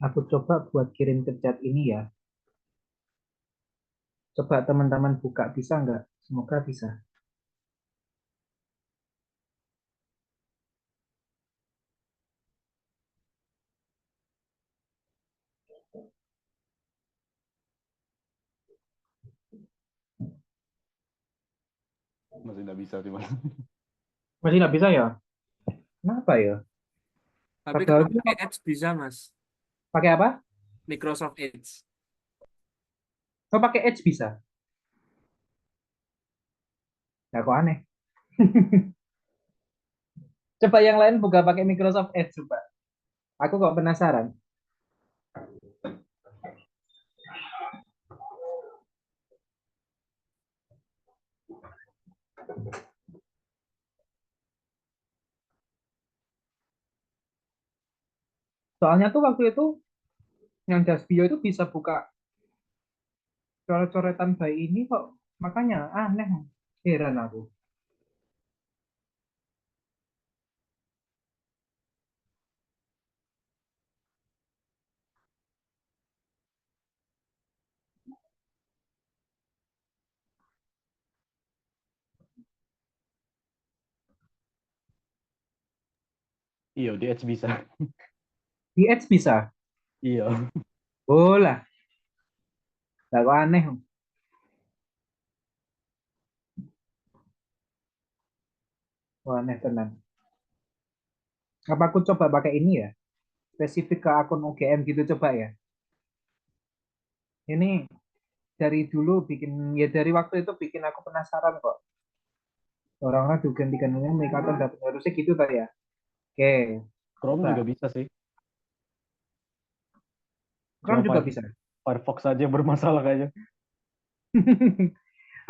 Aku coba buat kirim ke chat ini ya. Coba teman-teman buka bisa nggak? Semoga bisa. Masih nggak bisa cuma. Masih nggak bisa ya? Kenapa ya? Tapi Padahal kalau itu pakai Edge bisa, Mas. pakai apa? Microsoft Edge. Oh, pakai Edge bisa. Ya kok aneh. Coba yang lain buka pakai Microsoft Edge coba. Aku kok penasaran. Soalnya tuh waktu itu yang Jasbio itu bisa buka coret-coretan bayi ini kok. Makanya aneh. Heran aku. Iya, di Edge bisa. Di Edge bisa. Iya. Oh lah, gak kok aneh. Wah, aneh tenan. Apa aku coba pakai ini ya? Spesifik ke akun UGM gitu coba ya. Ini dari dulu bikin, ya dari waktu itu bikin aku penasaran kok. Orang-orang juga ganti-gantinya mereka kan dapat harusnya gitu tadi ya. Oke, Chrome coba. juga bisa sih. Cuma Chrome juga bisa. Firefox aja yang bermasalah kayaknya.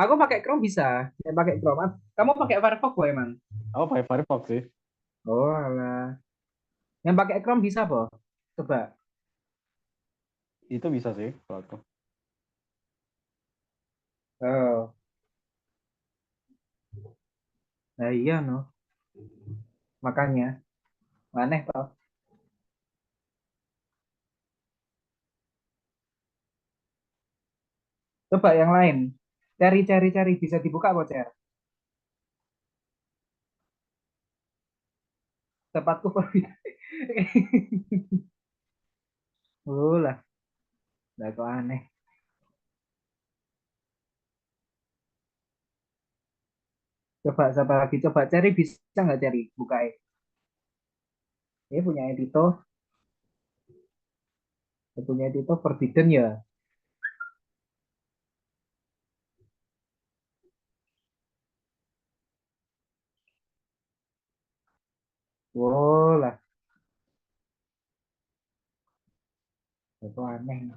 Aku pakai Chrome bisa. Saya pakai Chrome. Kamu pakai Firefox kok emang? Aku pakai Firefox sih. Oh, alah. Yang pakai Chrome bisa, Bo? Coba. Itu bisa sih kalau aku. Oh, nah iya no. Makanya aneh toh. Coba yang lain. Cari bisa dibuka kok, Cer. Tempatku pergi. Oh lah, lah kok aneh. Coba siapa lagi? Coba cari bisa nggak cari? Buka ini punya Edito. Punya Edito Forbidden ya. Oh lah, lah kok aneh.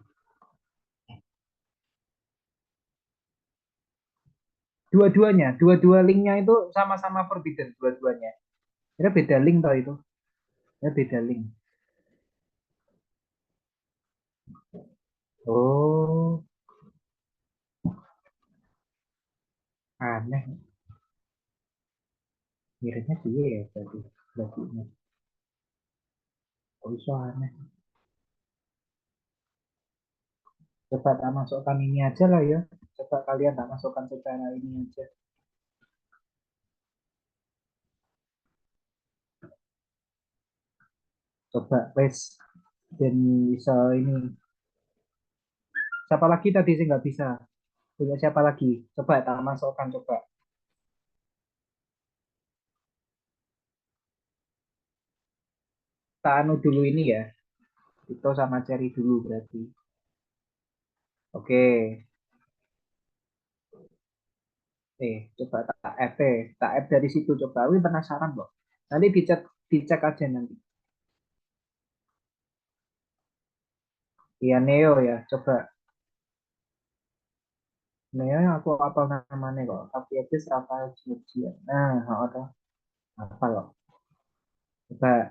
Dua-duanya, dua-dua linknya itu sama-sama Forbidden dua-duanya. Ini beda link toh itu. Ini beda link. Oh, aneh. Miripnya dia ya berarti. Berarti ini. Oh, so aneh. Coba tak masukkan ini aja lah ya. Coba kalian tak masukkan secara ini aja. Coba wes dan bisa ini. Siapa lagi tadi sih nggak bisa? Punya siapa lagi? Coba tak masukkan coba. Tak anu dulu ini ya. Itu sama Cherry dulu berarti. Oke. Coba tak add tak add dari situ coba. Wih penasaran kok. Nanti dicek dicek aja nanti. Iya Neo ya. Coba Neo yang aku apal namanya kok. Tapi aja Rafael Georgia. Nah, ada apa loh? Coba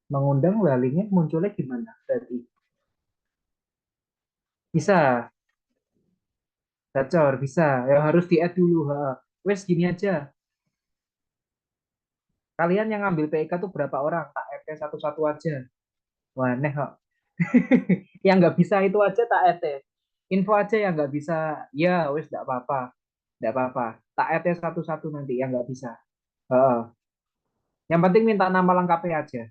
mengundang lah linknya munculnya gimana? Berarti bisa gacor bisa. Ya harus di add dulu. Ha. Wes gini aja. Kalian yang ngambil PIK tuh berapa orang? Tak RT satu-satu aja. Wah, aneh kok. Yang nggak bisa itu aja tak RT. Info aja yang nggak bisa. Ya, wes nggak apa-apa. Nggak apa-apa. Tak RT satu-satu nanti yang nggak bisa. Heeh. Yang penting minta nama lengkapnya aja.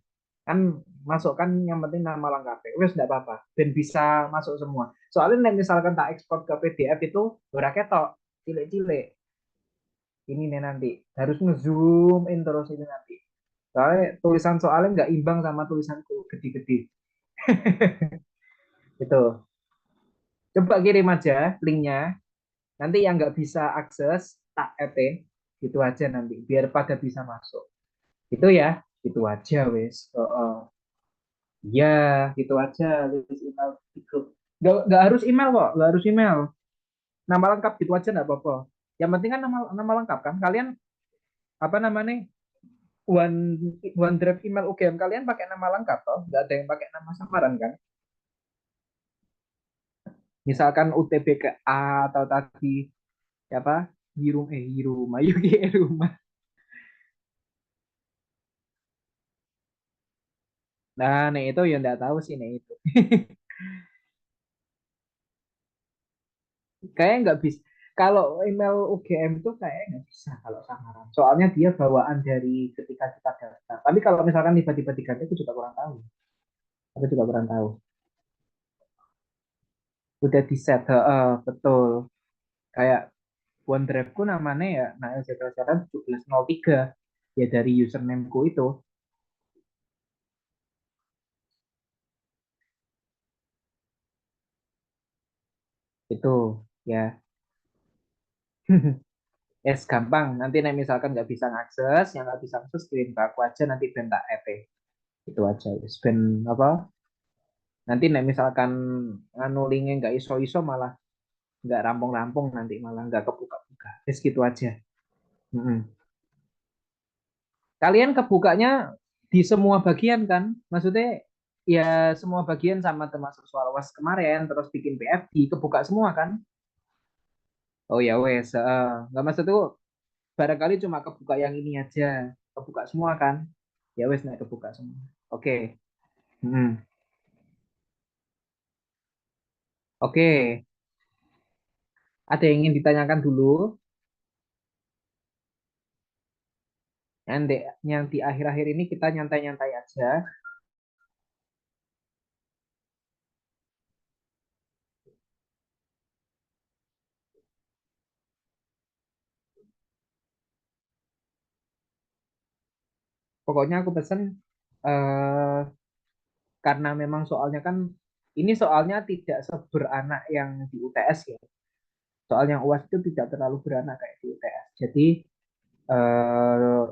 Kan masukkan yang penting nama lengkapnya. Wes nggak apa-apa. Dan bisa masuk semua. Soalnya misalkan tak ekspor ke PDF itu, udah ketok. Cilik-cilik. Ini nih nanti. Harus ngezoom in terus ini nanti. Soalnya tulisan soalnya nggak imbang sama tulisanku gede-gede. Itu. Coba kirim aja linknya. Nanti yang nggak bisa akses tak EP gitu aja nanti. Biar pada bisa masuk. Itu ya. Itu aja wes. Oh, oh. Ya, gitu aja. List email gitu. Nggak harus email kok. Nggak harus email. Nama lengkap gitu aja nggak apa-apa. Yang penting kan nama lengkap kan. Kalian apa namanya? One OneDrive email UGM kalian pakai nama lengkap toh. Nggak ada yang pakai nama samaran kan. Misalkan UTBK A atau tadi siapa Hiruma Yuki Hiruma. Nah, nih itu ya nggak tahu sih nih itu. Kayaknya nggak bisa. Kalau email UGM itu kayaknya nggak bisa kalau samaran. Soalnya dia bawaan dari ketika kita daftar. Tapi kalau misalkan tiba-tiba diganti, aku juga kurang tahu. Aku juga kurang tahu. Udah di set, betul. Kayak OneDrive-ku namanya ya Nail Zetra Jalan 1703. Ya dari username-ku itu ya. Yes, gampang. Nanti nih misalkan nggak bisa ngakses, yang nggak bisa ngakses kirim ke aku aja nanti ben tak EP. Itu aja. Wis ben apa? Nanti nih misalkan nganu linknya nggak iso-iso malah nggak rampung-rampung nanti malah nggak kebuka-buka. Wis gitu aja. Mm-mm. Kalian kebukanya di semua bagian kan? Maksudnya ya semua bagian sama termasuk soal UAS kemarin terus bikin PFD kebuka semua kan? Oh ya wes, nggak maksud tuh barangkali cuma kebuka yang ini aja, kebuka semua kan? Ya wes nih kebuka semua. Oke. Hmm. Oke, ada yang ingin ditanyakan dulu? Yang di akhir-akhir ini kita nyantai-nyantai aja. Pokoknya aku pesen eh, karena memang soalnya kan ini soalnya tidak seberanak yang di UTS ya. Soalnya UAS itu tidak terlalu beranak kayak di UTS. Jadi eh,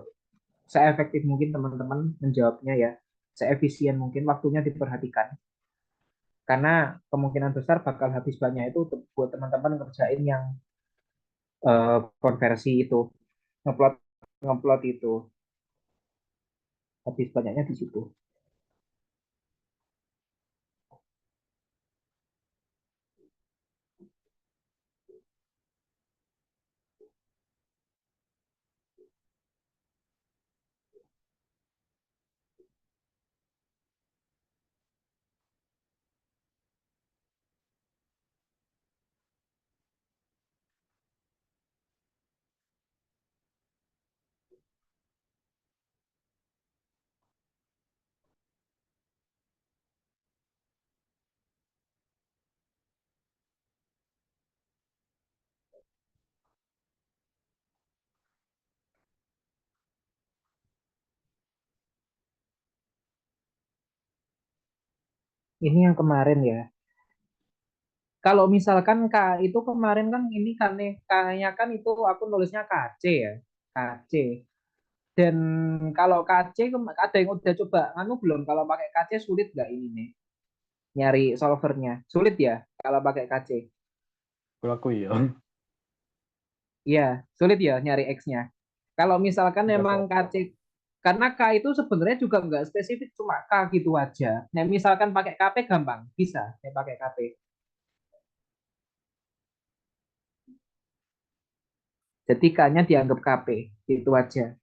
seefektif mungkin teman-teman menjawabnya ya, seefisien mungkin waktunya diperhatikan. Karena kemungkinan besar bakal habis banyak itu buat teman-teman ngerjain yang konversi itu, ngupload ngupload itu habis banyaknya di situ. Ini yang kemarin ya. Kalau misalkan Kak itu kemarin kan ini kan nih kayaknya kan itu aku nulisnya KC ya. KC. Dan kalau KC ada yang udah coba anu belum kalau pakai KC sulit nggak ini nih nyari solvernya? Sulit ya kalau pakai KC. Kalau aku ya. Iya, sulit ya nyari X-nya. Kalau misalkan Enggak memang kok. KC karena K itu sebenarnya juga nggak spesifik cuma K gitu aja. Nah, misalkan pakai KP gampang, bisa ya pakai KP. Jadi K-nya dianggap KP, gitu aja.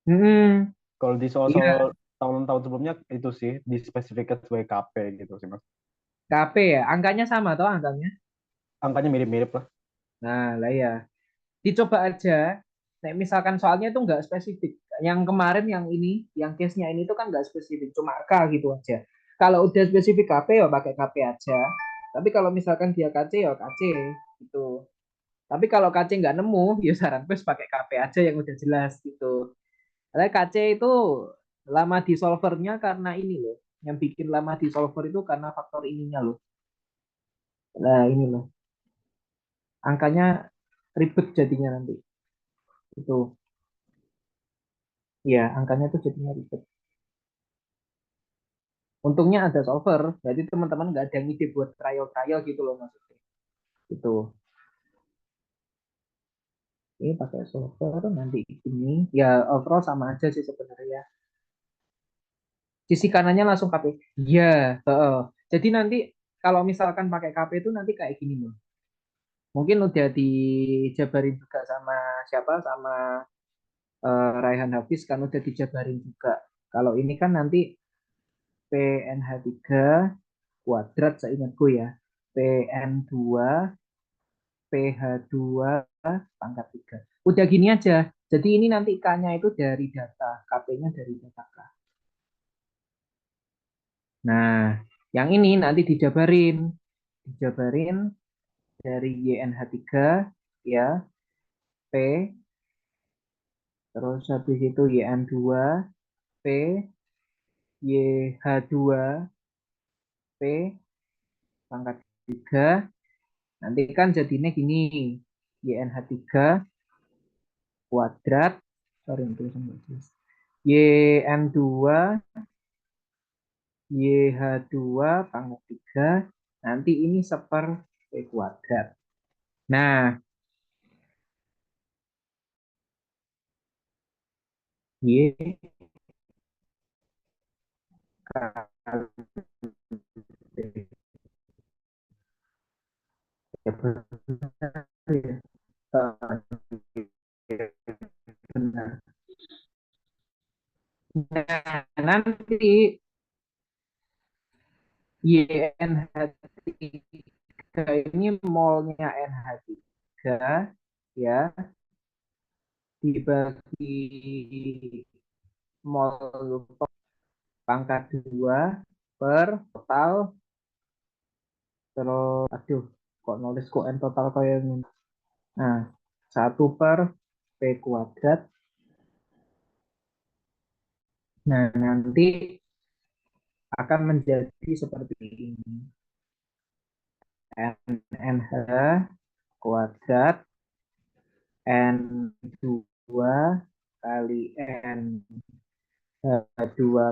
Hmm, Kalau di iya, soal-soal tahun-tahun sebelumnya itu sih dispesifikkan sebagai KP gitu sih Mas. KP ya. Angkanya sama toh angkanya. Angkanya mirip-mirip lah. Nah, lah ya. Dicoba aja. Nah, misalkan soalnya itu nggak spesifik. Yang kemarin yang ini, yang case-nya ini tuh kan nggak spesifik, cuma K gitu aja. Kalau udah spesifik KP ya pakai KP aja. Tapi kalau misalkan dia KC ya KC gitu. Tapi kalau KC nggak nemu, ya saran gue pakai KP aja yang udah jelas gitu. Karena KC itu lama di solvernya karena ini loh. Yang bikin lama di solver itu karena faktor ininya loh. Nah ini loh. Angkanya ribet jadinya nanti. Itu. Ya, angkanya tuh jadinya ribet. Untungnya ada solver, jadi teman-teman nggak ada ide buat trial-trial gitu loh maksudnya. Itu. Ini pakai solver nanti ini. Ya overall sama aja sih sebenarnya. Sisi kanannya langsung KP. Iya, heeh. Jadi nanti kalau misalkan pakai KP itu nanti kayak gini loh. Mungkin udah dijabarin juga sama siapa sama Raihan Hafiz kan udah dijabarin juga. Kalau ini kan nanti PNH3 kuadrat seingatku ya. PN2 PH2 pangkat 3. Udah gini aja. Jadi ini nanti K-nya itu dari data, KP-nya dari data K. Nah, yang ini nanti dijabarin. Dijabarin dari YNH3 ya, P, terus habis itu YN2, P, YH2, P, pangkat 3. Nanti kan jadinya gini, YNH3 kuadrat, sorry, YN2, YH2 pangkat 3, nanti ini seper P kuadrat. Nah, Y kali P. Ya, benar ya. Benar. Nah, nanti YNH3 ini molnya NH3 ya dibagi mol pangkat 2 per total, terus aduh kok nulis kok N total kayak ini. Nah, 1 per P kuadrat. Nah, nanti akan menjadi seperti ini. NH kuadrat N2 kali N2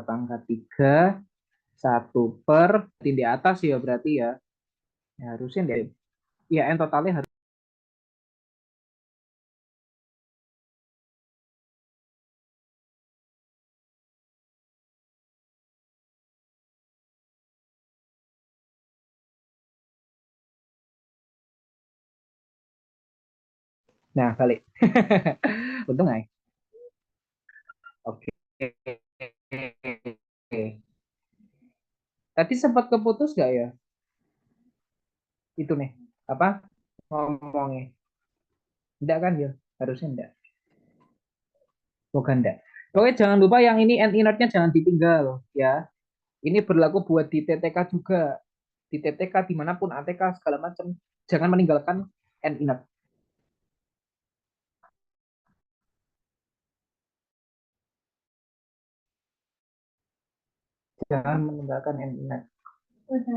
pangkat 3 1 per di atas ya berarti ya. Ya harusnya deh. Ya N totalnya harus. Nah, balik. Untung nggak ya? Oke. Tadi sempat keputus nggak ya? Itu nih. Apa? Ngomongnya. Enggak kan ya? Harusnya enggak. Bukan enggak. Oke, jangan lupa yang ini end inert-nya jangan ditinggal ya. Ini berlaku buat di TTK juga. Di TTK dimanapun ATK segala macam. Jangan meninggalkan end inert. Jangan meninggalkan end inert.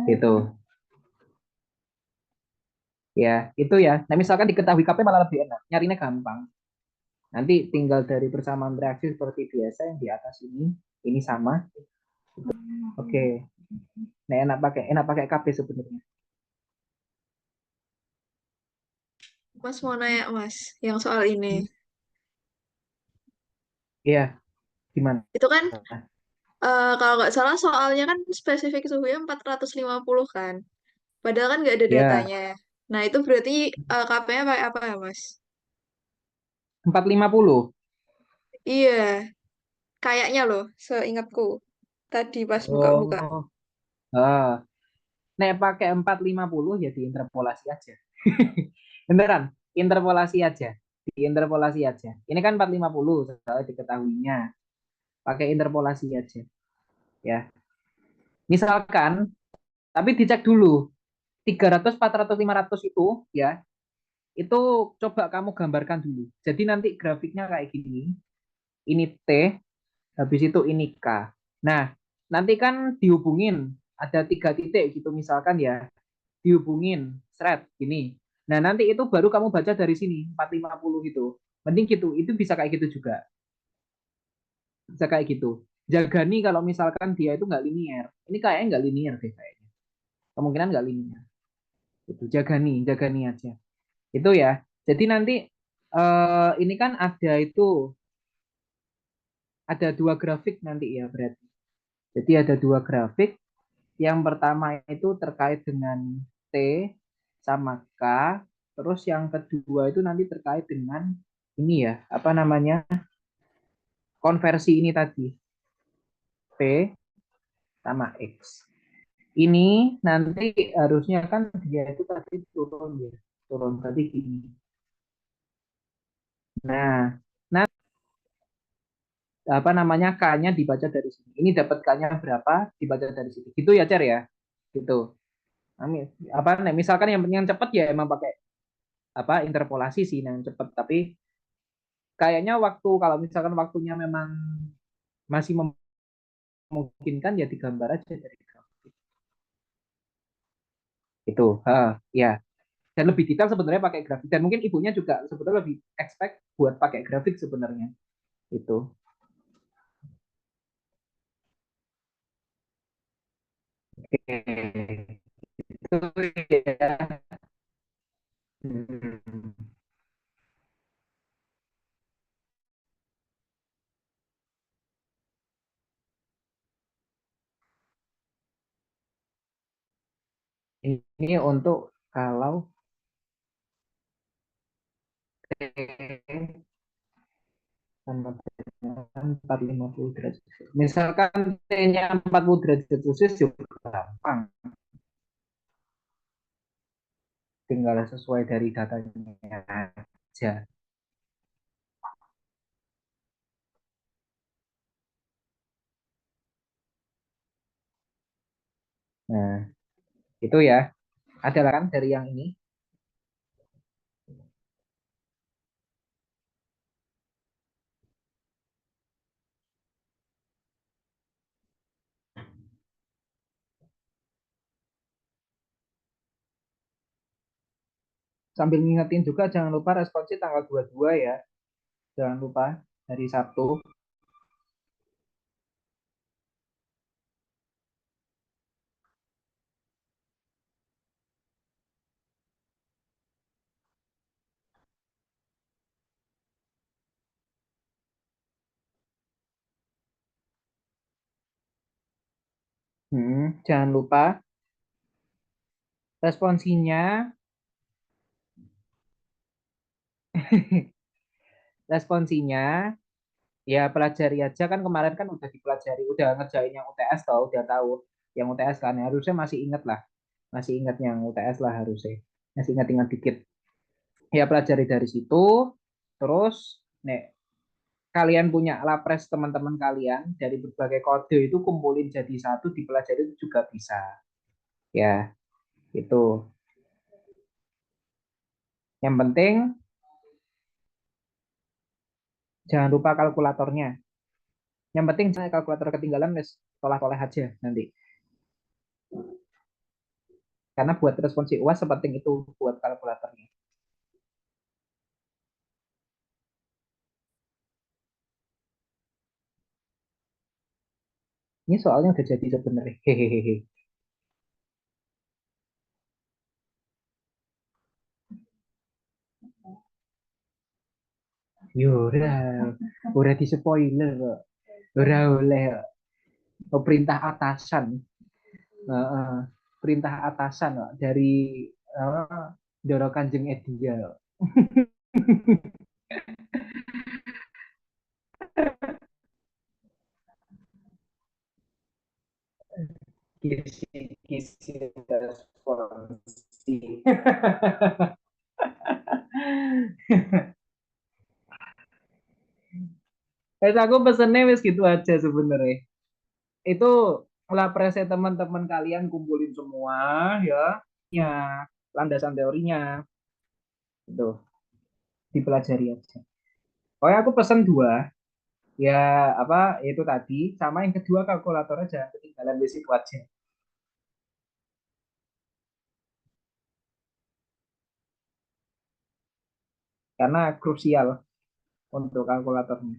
Gitu. Ya, itu ya. Nah, misalkan diketahui KP malah lebih enak. Nyarinya gampang. Nanti tinggal dari persamaan reaksi seperti biasa yang di atas ini sama. Oke. Nah, enak pakai KP sebenarnya. Mas mau nanya Mas, yang soal ini. Iya, gimana? Itu kan kalau nggak salah soalnya kan spesifik suhunya 450 kan. Padahal kan nggak ada Ya, datanya. Nah itu berarti KP-nya pakai apa ya Mas? 450. Iya, kayaknya loh, seingatku. Tadi pas buka-buka. Oh. Ah. Nek pakai 450 ya diinterpolasi aja. Beneran, interpolasi aja. Diinterpolasi aja. Ini kan 450 soalnya diketahuinya. Pakai interpolasi aja ya. Misalkan, tapi dicek dulu 300, 400, 500 itu ya, itu coba kamu gambarkan dulu. Jadi nanti grafiknya kayak gini. Ini T, habis itu ini K. Nah, nanti kan dihubungin ada 3 titik gitu misalkan ya, dihubungin seret gini. Nah, nanti itu baru kamu baca dari sini 450 gitu. Mending gitu, itu bisa kayak gitu juga. Bisa kayak gitu. Jaga nih kalau misalkan dia itu nggak linear. Ini kayaknya nggak linear deh kayaknya. Kemungkinan nggak linear. Itu jaga nih aja. Itu ya. Jadi nanti ini kan ada 2 grafik nanti ya berarti. Jadi ada 2 grafik. Yang pertama itu terkait dengan T sama K. Terus yang kedua itu nanti terkait dengan ini ya, apa namanya, konversi ini tadi, P sama X. Ini nanti harusnya kan dia itu tadi turun ya. turun tadi gini. Nah, nah apa namanya K-nya dibaca dari sini. Ini dapat K-nya berapa dibaca dari sini. Gitu ya, Cer ya. Gitu. Apa misalkan yang cepat ya emang pakai apa interpolasi sih yang cepat, tapi kayaknya waktu kalau misalkan waktunya memang masih memungkinkan ya digambar aja dari grafik. Itu. Ya. Dan lebih detail sebenarnya pakai grafik. Dan mungkin ibunya juga sebetulnya lebih expect buat pakai grafik sebenarnya. Itu. Oke. Itu ya. Hmm. Ini untuk kalau T sama dengan 450 derajat. Misalkan T-nya 40 derajat Celcius juga gampang. Tinggal sesuai dari datanya aja. Nah, itu ya. Ada kan dari yang ini. Sambil ngingetin juga jangan lupa responsi tanggal 22 ya. Jangan lupa hari Sabtu. Jangan lupa responsinya. Responsinya ya pelajari aja kan kemarin kan udah dipelajari, udah ngerjain yang UTS tau, udah tahu yang UTS kan harusnya masih inget lah, masih ingat yang UTS lah harusnya, masih ingat-ingat dikit. Ya pelajari dari situ, terus nek kalian punya lapres teman-teman kalian dari berbagai kode itu kumpulin jadi satu dipelajari itu juga bisa. Ya, itu. Yang penting jangan lupa kalkulatornya. Yang penting jangan kalkulator ketinggalan, wes tolak-tolak aja nanti. Karena buat responsi UAS sepenting itu buat kalkulatornya. Ini soalnya udah jadi sebenarnya. Hehehe. Yo, udah di spoiler kok. Udah oleh perintah atasan. Heeh. Perintah atasan kok dari Doro Kanjeng Edia. Kisi-kisi responsi. Aku pesennya wis gitu aja sebenarnya. Itu lah preset teman-teman kalian kumpulin semua ya, ya landasan teorinya itu dipelajari aja. Oh ya aku pesan dua ya, apa itu tadi sama yang kedua kalkulator aja ketinggalan basic itu aja karena krusial untuk kalkulatornya.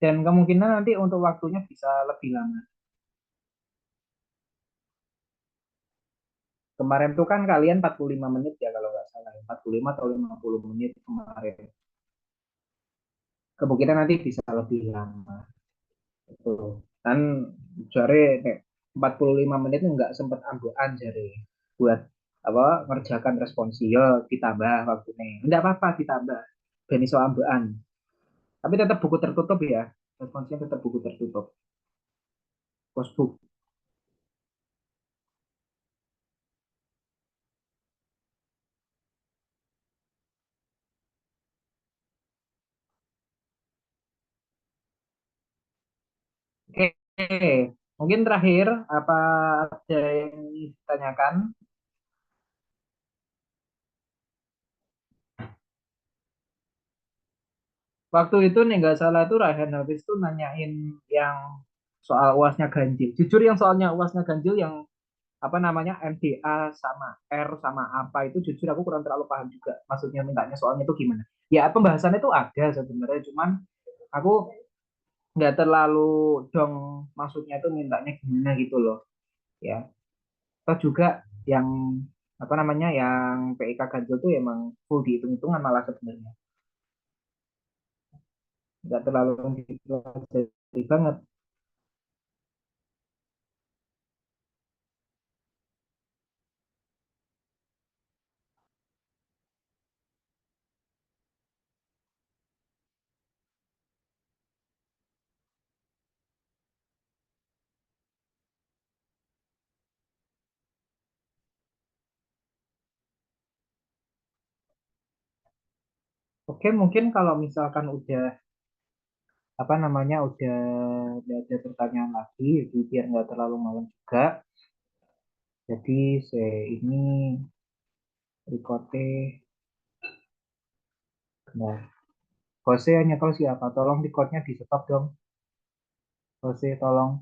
Dan kemungkinan nanti untuk waktunya bisa lebih lama. Kemarin tuh kan kalian 45 menit ya kalau nggak salah. 45 atau 50 menit kemarin. Kemungkinan nanti bisa lebih lama. Gitu. Kan jare nek 45 menit nggak sempat ambekan jare buat apa ngerjakan responsi yo ditambah waktunya. Enggak apa-apa ditambah. Ben iso ambekan. Tapi tetap buku tertutup ya. Responsinya tetap buku tertutup. Postbook. Oke. Mungkin terakhir apa ada yang ditanyakan? Waktu itu nih nggak salah tuh Raihan Hafiz tuh nanyain yang soal UASnya ganjil. Jujur yang soalnya UASnya ganjil yang apa namanya MDA sama R sama apa itu jujur aku kurang terlalu paham juga. Maksudnya mintanya soalnya itu gimana? Ya pembahasannya itu ada sebenarnya, cuman aku nggak terlalu dong maksudnya itu mintanya gimana gitu loh. Ya, atau juga yang apa namanya yang PIK ganjil tuh emang full dihitung-hitungan malah sebenarnya nggak terlalu dipelajari banget. Oke, mungkin kalau misalkan udah apa namanya udah nggak ada pertanyaan lagi, jadi biar nggak terlalu malam juga. Jadi saya ini recordnya, nah, Jose hanya tahu siapa. Tolong recordnya di stop dong, Jose tolong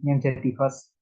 yang jadi host.